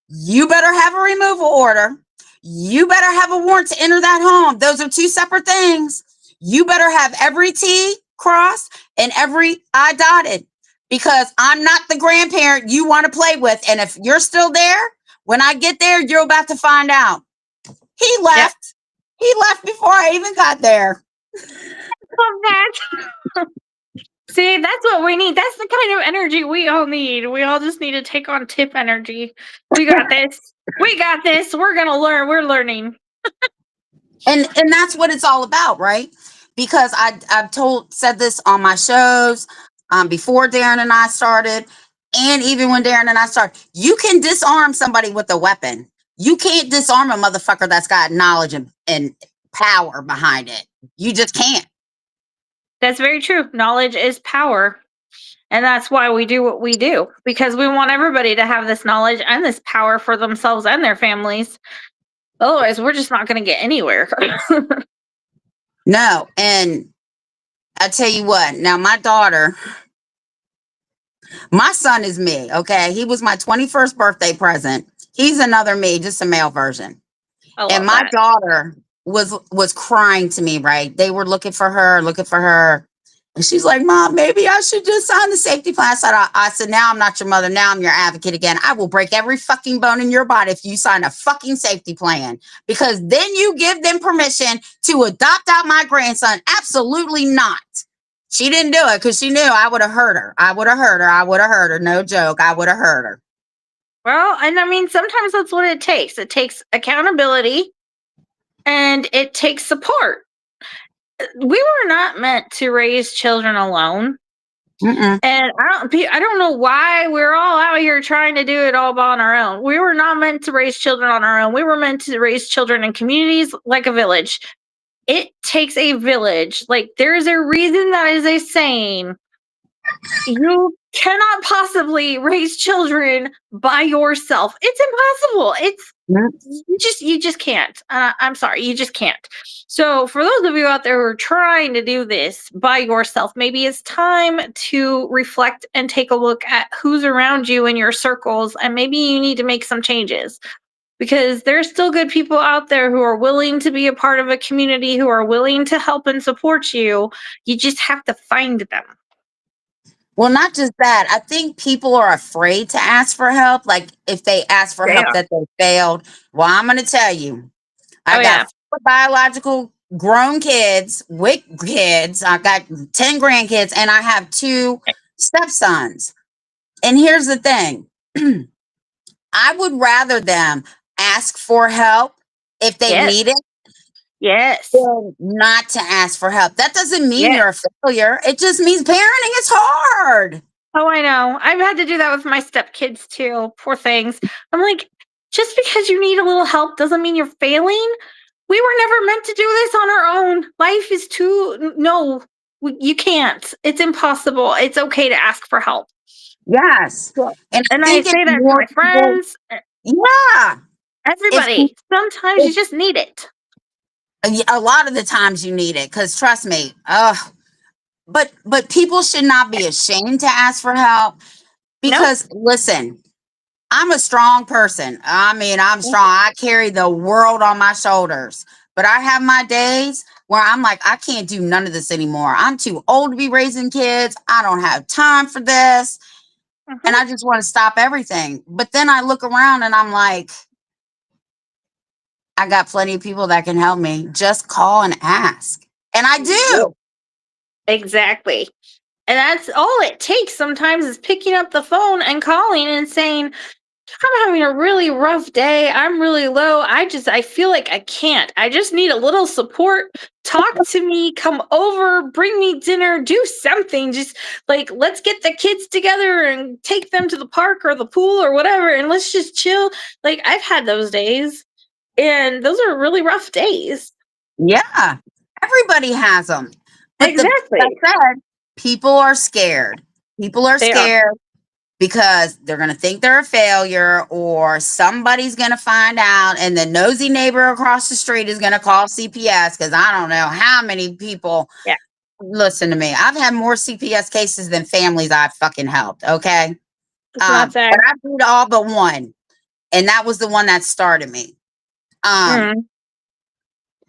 you better have a removal order. You better have a warrant to enter that home. Those are two separate things. You better have every T crossed and every I dotted, because I'm not the grandparent you want to play with. And if you're still there, when I get there, you're about to find out. He left. Yep. He left before I even got there. See, that's what we need. That's the kind of energy we all need. We all just need to take on tip energy. We got this. We got this. We're going to learn. We're learning. And that's what it's all about, right? Because I've said this on my shows before Darren and I started, and even when Darren and I started. You can disarm somebody with a weapon. You can't disarm a motherfucker that's got knowledge and power behind it. You just can't. That's very true. Knowledge is power. And that's why we do what we do, because we want everybody to have this knowledge and this power for themselves and their families. Otherwise, we're just not going to get anywhere. No. And I tell you what, now my daughter, my son is me, okay? He was my 21st birthday present. He's another me, just a male version. And my daughter was crying to me, right? They were looking for her. And she's like, Mom, maybe I should just sign the safety plan. I said, now I'm not your mother. Now I'm your advocate again. I will break every fucking bone in your body if you sign a fucking safety plan, because then you give them permission to adopt out my grandson. Absolutely not. She didn't do it because she knew I would have hurt her. I would have hurt her. No joke. I would have hurt her. Well, and I mean, sometimes that's what it takes. It takes accountability and it takes support. We were not meant to raise children alone. Mm-mm. And I don't know why we're all out here trying to do it all on our own. We were not meant to raise children on our own. We were meant to raise children in communities like a village. It takes a village. Like, there's a reason that is a saying. You cannot possibly raise children by yourself. It's impossible. You just can't. I'm sorry, you just can't. So for those of you out there who are trying to do this by yourself, maybe it's time to reflect and take a look at who's around you in your circles, and maybe you need to make some changes, because there's still good people out there who are willing to be a part of a community, who are willing to help and support you. You just have to find them. Well, not just that. I think people are afraid to ask for help. Like, if they ask for help that they failed. Well, I'm going to tell you, I got 4 biological grown kids with kids. I got 10 grandkids, and I have 2 stepsons. And here's the thing. I would rather them ask for help if they need it. Yes. Not to ask for help. That doesn't mean you're a failure. It just means parenting is hard. Oh, I know. I've had to do that with my stepkids too. Poor things. I'm like, just because you need a little help doesn't mean you're failing. We were never meant to do this on our own. Life is you can't. It's impossible. It's okay to ask for help. Yes. And I say that to my friends. Yeah. Everybody. Sometimes you just need it. A lot of the times you need it, because trust me, but people should not be ashamed to ask for help, because listen, I'm a strong person. I mean, I'm strong. I carry the world on my shoulders, but I have my days where I'm like, I can't do none of this anymore. I'm too old to be raising kids. I don't have time for this. And I just want to stop everything. But then I look around and I'm like, I got plenty of people that can help me. Just call and ask. And I do. Exactly. And that's all it takes sometimes, is picking up the phone and calling and saying, I'm having a really rough day. I'm really low. I feel like I can't. I just need a little support. Talk to me, come over, bring me dinner, do something. Just like, let's get the kids together and take them to the park or the pool or whatever, and let's just chill. Like, I've had those days. And those are really rough days. Yeah, everybody has them. But that Exactly. said, people are scared. People are They are. scared because they're going to think they're a failure, or somebody's going to find out, and the nosy neighbor across the street is going to call CPS, because I don't know how many people. Yeah. Listen to me. I've had more CPS cases than families I've fucking helped. Okay. It's not sad. But I beat all but one, and that was the one that started me. Mm,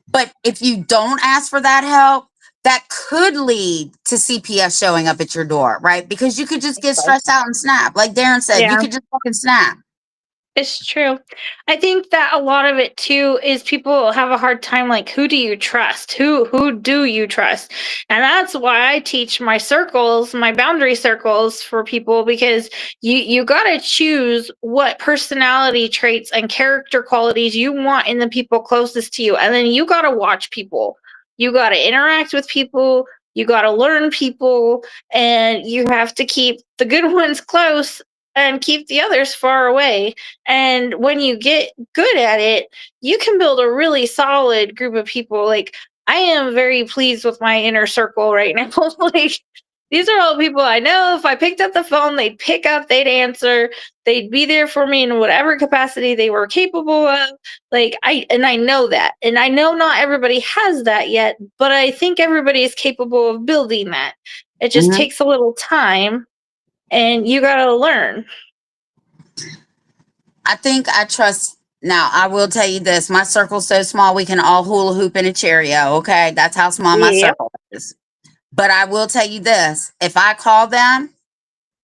But if you don't ask for that help, that could lead to CPS showing up at your door, right? Because you could just get stressed out and snap. Like Darren said, you yeah. could just fucking snap. It's true. I think that a lot of it too is people have a hard time like who do you trust? Who do you trust? And that's why I teach my circles, my boundary circles for people, because you got to choose what personality traits and character qualities you want in the people closest to you. And then you got to watch people. You got to interact with people, you got to learn people, and you have to keep the good ones close and keep the others far away. And when you get good at it, you can build a really solid group of people. Like, I am very pleased with my inner circle right now. Like, these are all people I know. If I picked up the phone, they'd pick up, they'd answer, they'd be there for me in whatever capacity they were capable of. Like, I know that. And I know not everybody has that yet, but I think everybody is capable of building that. It just Mhm. takes a little time, and you got to learn. I think I trust. Now, I will tell you this: my circle's so small, we can all hula hoop in a Cheerio. Okay, that's how small my Yep. circle is. But I will tell you this: if I call them,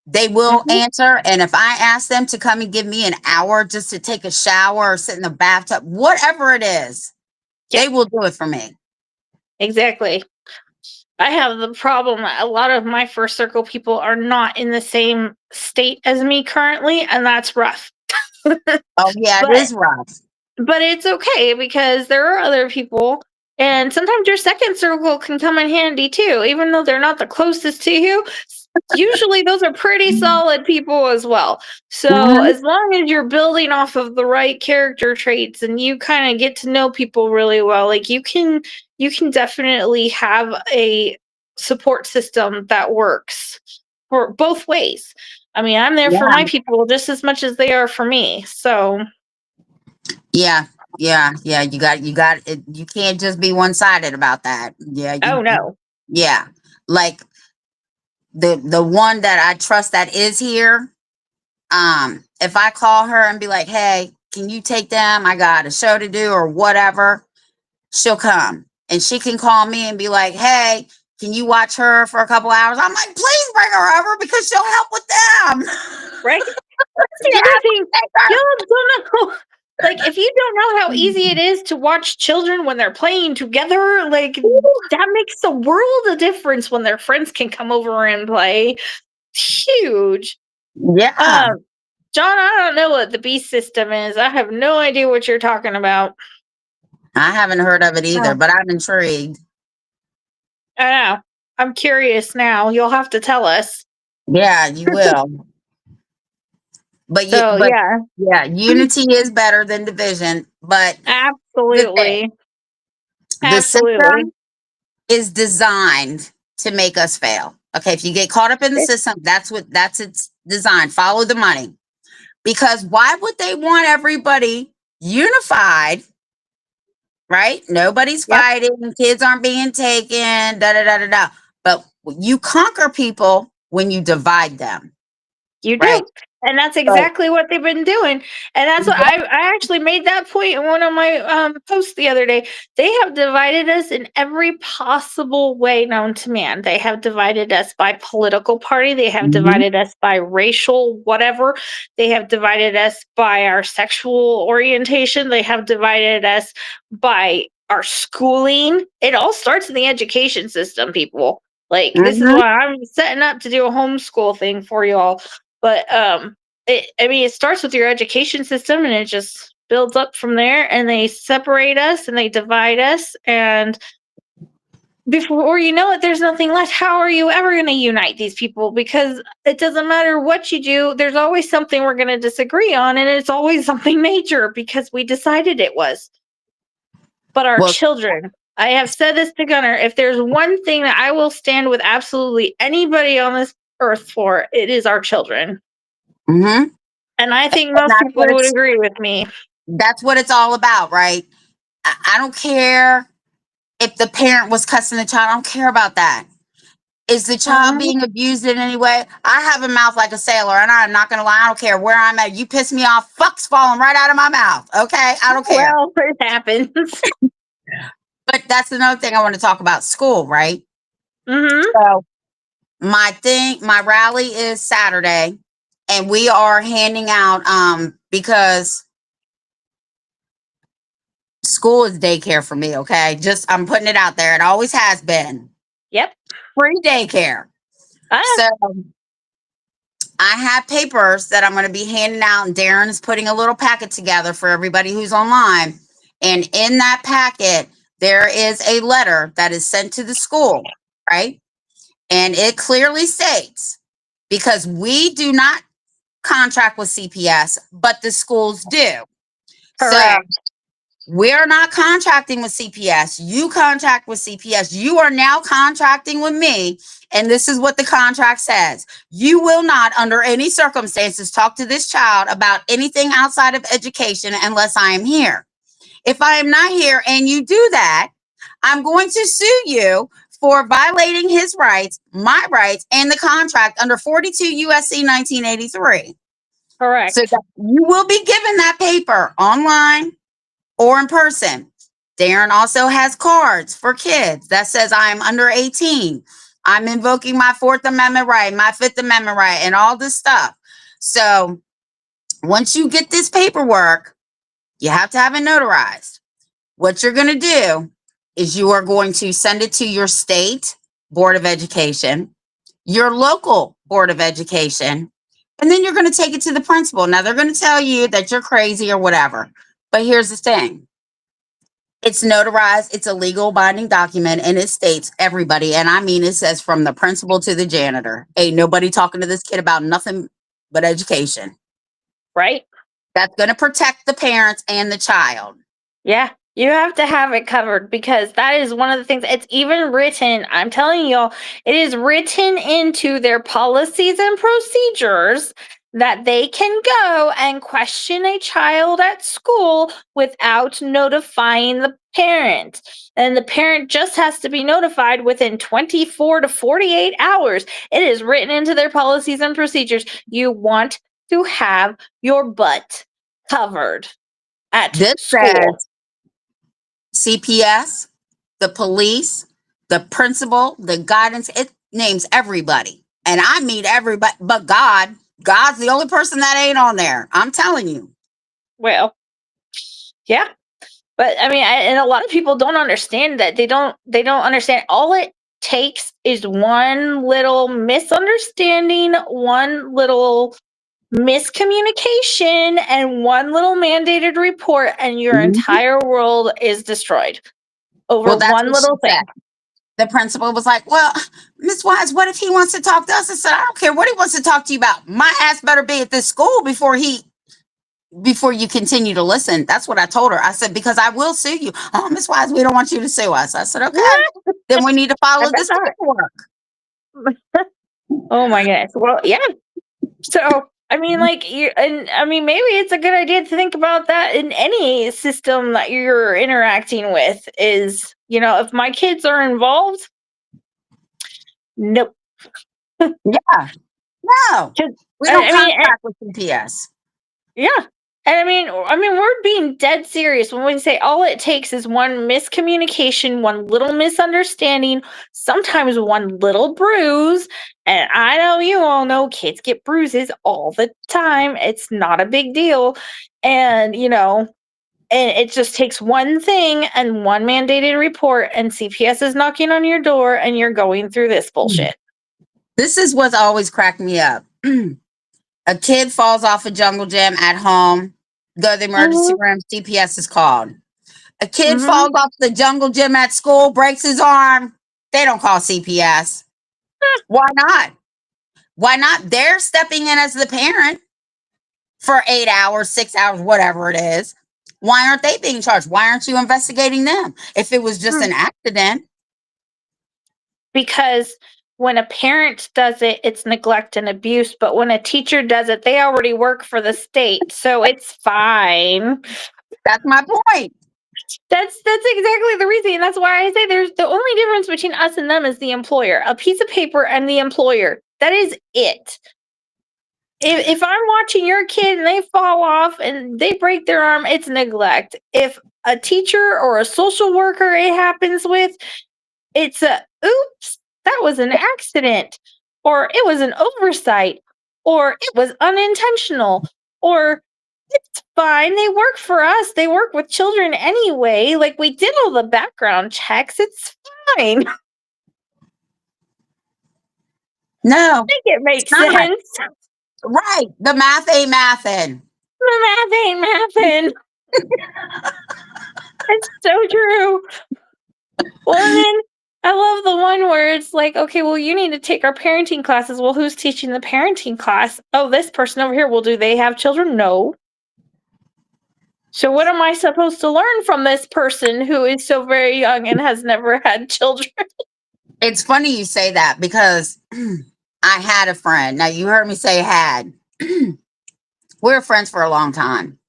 they will Mhm. answer. And if I ask them to come and give me an hour just to take a shower or sit in the bathtub, whatever it is, Yep. they will do it for me. Exactly. I have the problem that a lot of my first circle people are not in the same state as me currently, and that's rough. Oh, yeah, it But is rough. it's okay because there are other people, and sometimes your second circle can come in handy too, even though they're not the closest to you. Usually those are pretty solid people as well. So Mhm. as long as you're building off of the right character traits and you kind of get to know people really well, like you can definitely have a support system that works for both ways. I mean, I'm there for Yeah, my people just as much as they are for me. So, yeah, yeah. You got it. You can't just be one sided about that. Yeah, oh no. yeah. Like the one that I trust that is here. If I call her and be like, "Hey, can you take them? I got a show to do or whatever," she'll come, and she can call me and be like, "Hey, can you watch her for a couple hours?" I'm like, "Please bring her over because she'll help with them." Right? That's the other thing. Y'all don't know. Like, if you don't know how easy it is to watch children when they're playing together, like, that makes a world of difference when their friends can come over and play. Huge. Yeah, Um, John, I don't know what the beast system is. I have no idea what you're talking about. I haven't heard of it either, Oh, but I'm intrigued. I know. I'm curious now. You'll have to tell us. Yeah, you will. So, But yeah, yeah, unity is better than division. But the thing, absolutely. the Absolutely. system is designed to make us fail. Okay, if you get caught up in the system, that's its design. Follow the money. Because why would they want everybody unified, right? Nobody's Yep, fighting, kids aren't being taken, da da da da da. But you conquer people when you divide them, you right? do. And that's So exactly what they've been doing. And that's what I actually made that point in one of my posts the other day. They have divided us in every possible way known to man. They have divided us by political party. They have Mhm. divided us by racial whatever. They have divided us by our sexual orientation. They have divided us by our schooling. It all starts in the education system, people. Like, this is Mhm. why I'm setting up to do a homeschool thing for you all. But I mean, it starts with your education system, and it just builds up from there. And they separate us, and they divide us, and before you know it, there's nothing left. How are you ever going to unite these people? Because it doesn't matter what you do, there's always something we're going to disagree on, and it's always something major because we decided it was. But our Well, children, I have said this to Gunnar, if there's one thing that I will stand with absolutely anybody on this earth for, it is our children. mm-hmm. And I think most people would agree with me. That's what it's all about, right? I don't care if the parent was cussing the child. I don't care about that. Is the child being abused in any way? I have a mouth like a sailor, and I'm not going to lie. I don't care where I'm at. You piss me off, fuck's falling right out of my mouth. Okay? I don't care. Well, it happens. But that's another thing I want to talk about, school, right? Mm-hmm. So my rally is Saturday, and we are handing out because school is daycare for me, okay? Just I'm putting it out there. It always has been. Yep. Free daycare. So I have papers that I'm going to be handing out, and Darren is putting a little packet together for everybody who's online. And in that packet, there is a letter that is sent to the school, right? And it clearly states, because we do not contract with CPS, but the schools do. Correct. So we're not contracting with CPS. You contract with CPS. You are now contracting with me. And this is what the contract says. You will not, under any circumstances, talk to this child about anything outside of education unless I am here. If I am not here and you do that, I'm going to sue you for violating his rights, my rights, and the contract under 42 USC 1983. Correct. So that you will be given that paper online or in person. Darren also has cards for kids that says I'm under 18. I'm invoking my 4th Amendment right, my 5th Amendment right, and all this stuff. So once you get this paperwork, you have to have it notarized. What you're going to do is you are going to send it to your state board of education, your local board of education, and then you're going to take it to the principal. Now, they're going to tell you that you're crazy or whatever. But here's the thing. It's notarized. It's a legal binding document, and it states everybody. And I mean, it says from the principal to the janitor. Ain't nobody talking to this kid about nothing but education. Right? That's going to protect the parents and the child. Yeah. You have to have it covered because that is one of the things. It's even written, I'm telling y'all, it is written into their policies and procedures that they can go and question a child at school without notifying the parent. And the parent just has to be notified within 24 to 48 hours. It is written into their policies and procedures. You want to have your butt covered at This school. says CPS, the police, the principal, the guidance. It names everybody. And I mean everybody, but God. God's the only person that ain't on there. I'm telling you. Well, yeah. But I mean, and a lot of people don't understand that. They don't understand. All it takes is one little misunderstanding, one little miscommunication, and one little mandated report, and your entire world is destroyed over one little thing. The principal was like, well, Miss Wise, what if he wants to talk to us? I said, I don't care what he wants to talk to you about. My ass better be at this school before you continue to listen. That's what I told her. I said, because I will sue you. Oh, Miss Wise, we don't want you to sue us. I said, okay, then we need to follow this paperwork. Oh my goodness. Well, yeah. So I mean, like, maybe it's a good idea to think about that in any system that you're interacting with. Is, if my kids are involved, nope. Yeah, no, we don't contract with CPS. Yeah. And I mean, we're being dead serious when we say all it takes is one miscommunication, one little misunderstanding, sometimes one little bruise. And I know you all know kids get bruises all the time. It's not a big deal. And, and it just takes one thing and one mandated report, and CPS is knocking on your door and you're going through this bullshit. This is what's always cracked me up. A kid falls off a jungle gym at home. Go to the emergency room. CPS is called. A kid falls off the jungle gym at school, breaks his arm. They don't call CPS. Why not? Why not? They're stepping in as the parent for 8 hours, 6 hours, whatever it is. Why aren't they being charged? Why aren't you investigating them? If it was just an accident. Because when a parent does it, it's neglect and abuse. But when a teacher does it, they already work for the state, so it's fine. That's my point. That's exactly the reason. And that's why I say there's the only difference between us and them is the employer. A piece of paper and the employer. That is it. If I'm watching your kid and they fall off and they break their arm, it's neglect. If a teacher or a social worker it happens with, it's a oops, that was an accident, or it was an oversight, or it was unintentional, or it's fine. They work for us. They work with children anyway. Like, we did all the background checks. It's fine. I No, think it makes it's not. sense. Right. The math ain't mathin'. The math ain't mathin'. It's so true. Well, and then I love the one where it's like, okay, well, you need to take our parenting classes. Well, who's teaching the parenting class? Oh, this person over here. Well, do they have children? No. So what am I supposed to learn from this person who is so very young and has never had children? It's funny you say that because I had a friend. Now, you heard me say had. We were friends for a long time.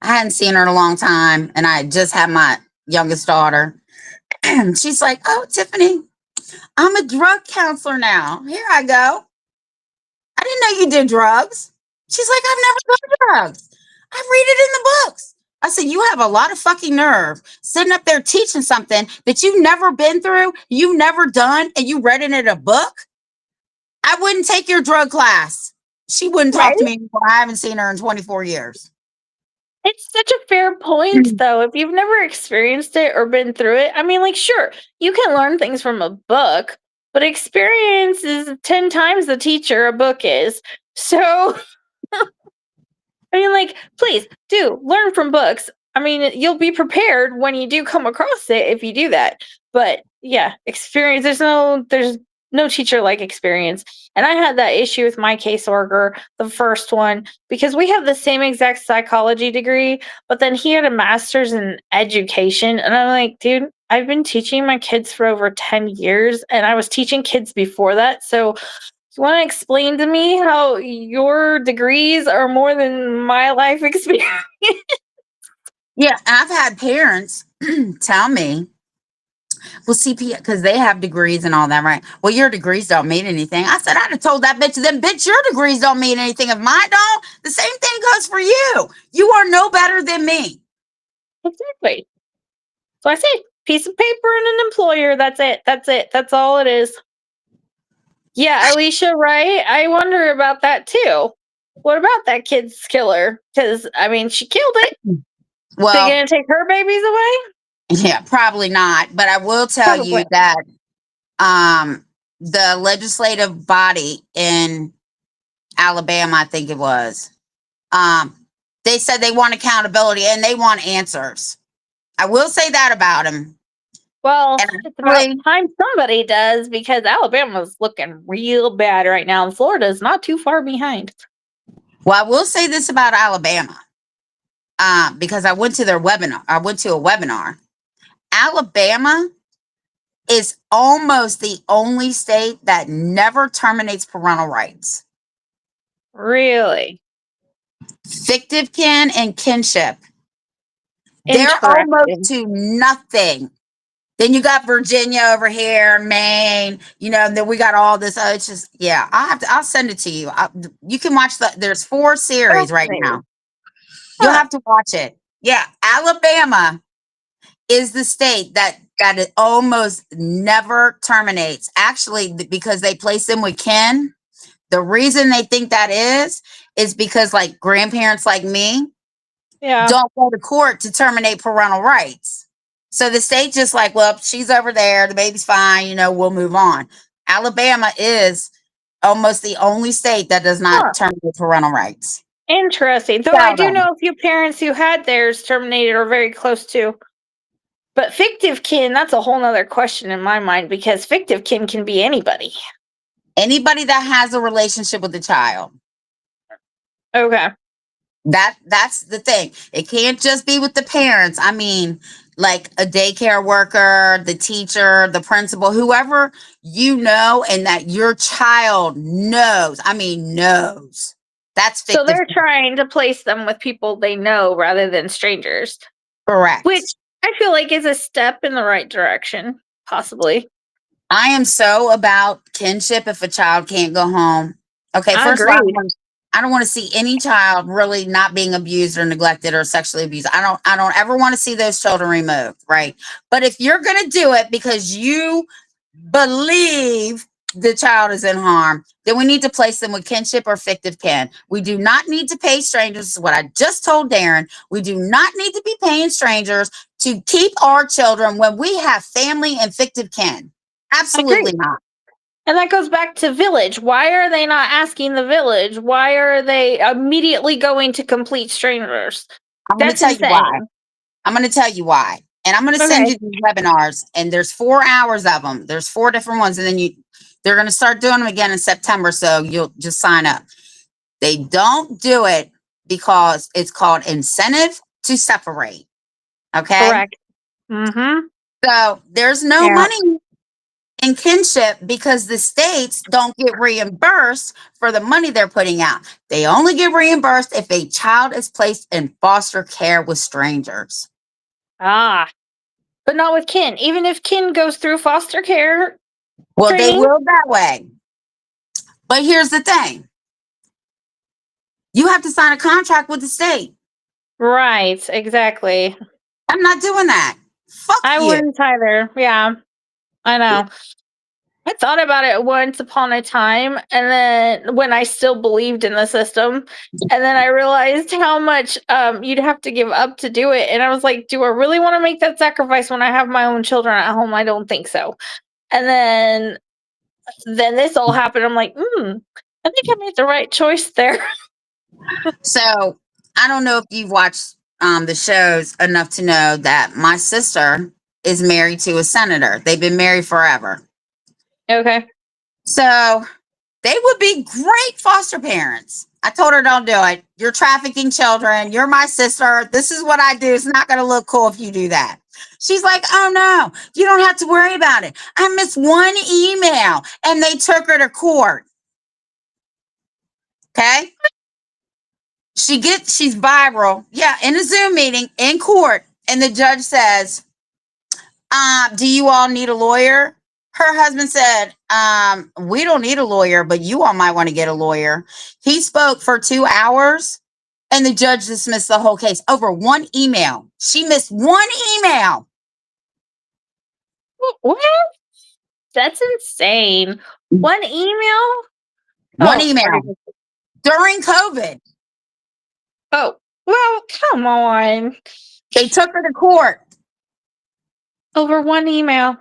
I hadn't seen her in a long time, and I just had my youngest daughter. She's like, "Oh, Tiffany, I'm a drug counselor now. Here I go. I didn't know you did drugs." She's like, "I've never done drugs. I read it in the books." I said, "You have a lot of fucking nerve sitting up there teaching something that you've never been through, you've never done, and you read it in a book. I wouldn't take your drug class." She wouldn't talk to me anymore. I haven't seen her in 24 years. It's such a fair point, though. If you've never experienced it or been through it, I mean, like, sure, you can learn things from a book, but experience is 10 times the teacher a book is. So, I mean, like, please do learn from books. I mean, you'll be prepared when you do come across it if you do that. But yeah, experience, there's no teacher like experience. And I had that issue with my caseworker, the first one, because we have the same exact psychology degree, but then he had a master's in education. And I'm like, dude, I've been teaching my kids for over 10 years, and I was teaching kids before that. So you want to explain to me how your degrees are more than my life experience? Yeah, I've had parents tell me, "Well, CPS, because they have degrees and all that, right? Well, your degrees don't mean anything." I said, "I'd have told that bitch, then, bitch, your degrees don't mean anything. If mine don't, the same thing goes for you. You are no better than me." Exactly. So I say, piece of paper and an employer. That's it. That's it. That's all it is. Yeah, Alicia, right? I wonder about that too. What about that kid's killer? Because, I mean, she killed it. They Well, gonna take her babies away? yeah, probably not. But I will tell you Probably. that the legislative body in Alabama, I think it was, they said they want accountability and they want answers. I will say that about them. Well, And it's about actually, time somebody does, because Alabama's looking real bad right now, and Florida's not too far behind. well, I will say this about Alabama, because I went to their webinar. I went to a webinar. Alabama is almost the only state that never terminates parental rights. Really? Fictive kin and kinship, they're almost to nothing. Then you got Virginia over here, Maine, and then we got all this. It's just, yeah, I'll send it to you. You can watch there's 4 series right now. You'll have to watch it. Yeah. Alabama is the state that it almost never terminates. Actually, because they place them with kin. The reason they think that is because, like, grandparents like me don't go to court to terminate parental rights. So the state just like, well, she's over there, the baby's fine, we'll move on. Alabama is almost the only state that does not terminate parental rights. Interesting. Though I do know a few parents who had theirs terminated or very close to. But fictive kin, that's a whole nother question in my mind, because fictive kin can be anybody. Anybody that has a relationship with the child. Okay. That's the thing. It can't just be with the parents. I mean, like a daycare worker, the teacher, the principal, whoever you know and that your child knows. I mean, knows. That's So fictive. they're trying to place them with people they know rather than strangers, Correct. which I feel like is a step in the right direction, possibly. I am so about kinship if a child can't go home. Okay, I first of all, agree. I don't want to see any child really not being abused or neglected or sexually abused. I don't ever want to see those children removed, right? But if you're going to do it because you believe the child is in harm, then we need to place them with kinship or fictive kin. We do not need to pay strangers. This is what I just told Darren. We do not need to be paying strangers to keep our children when we have family and fictive kin. I Absolutely agree. not. And that goes back to village. Why are they not asking the village? Why are they immediately going to complete strangers? I'm going to That's tell you why. insane. I'm going to tell you why. And I'm going to send Okay. you these webinars, and there's 4 hours of them. There's 4 different ones, and then they're going to start doing them again in September, so you'll just sign up. They don't do it because it's called incentive to separate. Okay? Correct. Mm-hmm. So there's no Yeah. money in kinship because the states don't get reimbursed for the money they're putting out. They only get reimbursed if a child is placed in foster care with strangers. Ah. But not with kin. Even if kin goes through foster care Well, they training. will that way. But here's the thing. You have to sign a contract with the state. Right, exactly. I'm not doing that. Fuck I you. wouldn't either. Yeah. I know. I thought about it once upon a time, and then when I still believed in the system, and then I realized how much you'd have to give up to do it, and I was like, do I really want to make that sacrifice when I have my own children at home? I don't think so. And then this all happened. I'm like, I think I made the right choice there. So I don't know if you've watched the shows enough to know that my sister is married to a senator. They've been married forever. Okay. So they would be great foster parents. I told her, don't do it. You're trafficking children. You're my sister. This is what I do. It's not going to look cool if you do that. She's like, oh no, you don't have to worry about it. I missed one email and they took her to court. Okay. She's viral. Yeah. In a Zoom meeting in court. And the judge says, do you all need a lawyer? Her husband said, we don't need a lawyer, but you all might want to get a lawyer. He spoke for 2 hours and the judge dismissed the whole case over one email. She missed one email. What? That's insane. One email? One Oh, email during COVID. Oh, well, come on. They took her to court Over one email.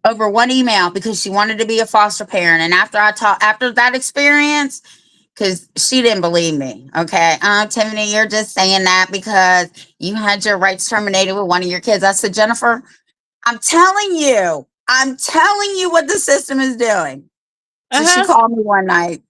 over one email because she wanted to be a foster parent. And after that experience, because she didn't believe me. Okay. Tiffany, you're just saying that because you had your rights terminated with one of your kids. I said, Jennifer, I'm telling you what the system is doing. So she called me one night.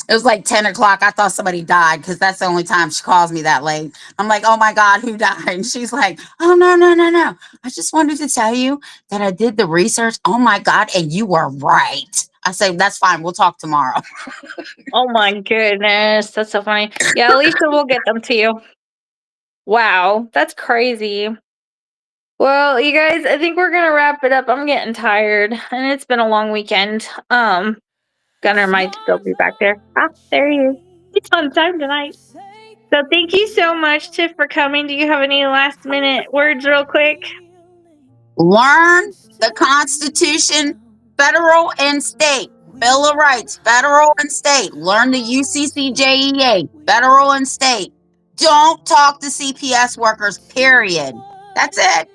It was like 10 o'clock. I thought somebody died because that's the only time she calls me that late. I'm like, oh my God, who died? And she's like, oh, no. I just wanted to tell you that I did the research. Oh my God. And you were right. I said, that's fine. We'll talk tomorrow. Oh my goodness. That's so funny. Yeah, Alicia will get them to you. Wow, that's crazy. Well, you guys, I think we're gonna wrap it up. I'm getting tired, and it's been a long weekend. Gunner might still be back there. Ah, there he is. He's on time tonight. So thank you so much, Tiff, for coming. Do you have any last minute words real quick? Learn the Constitution, federal and state. Bill of Rights, federal and state. Learn the UCCJEA, federal and state. Don't talk to CPS workers, period. That's it.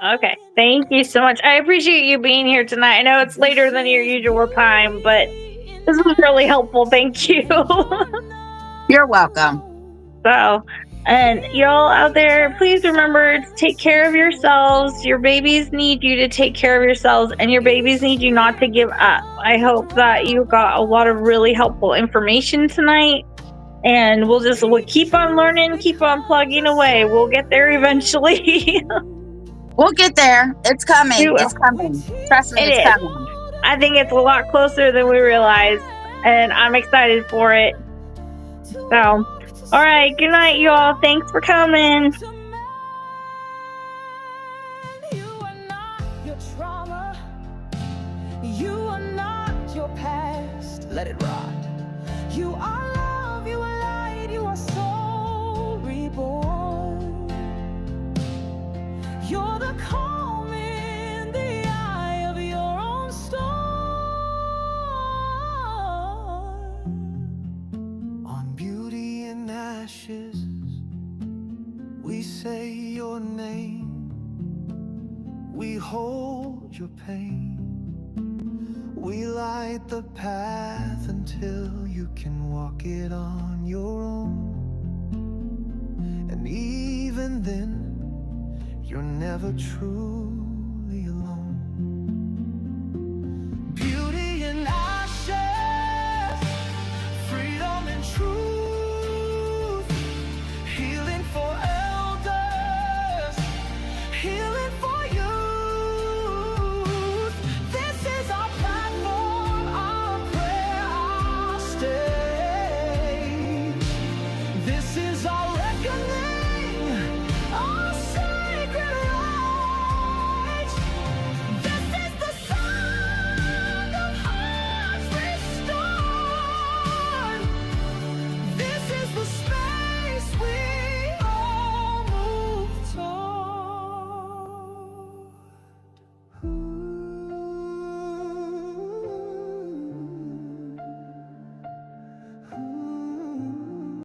Okay. Thank you so much. I appreciate you being here tonight. I know it's later than your usual time, but this was really helpful. Thank you. You're welcome. So, And y'all out there, please remember to take care of yourselves. Your babies need you to take care of yourselves, and your babies need you not to give up. I hope that you got a lot of really helpful information tonight. And we'll keep on learning, keep on plugging away. We'll get there eventually. We'll get there. It's We coming. will. It's coming. Trust me, It it's is. coming. I think it's a lot closer than we realize, and I'm excited for it. So, all right. Good night, y'all. Thanks for coming. You are not your trauma. You are not your past. Let it rot. You are love, you are light, you are soul reborn. You're the calm in the eye of your own storm. On beauty and ashes, we say your name. We hold your pain. We light the path until you can walk it on your own. And even then, you're never true.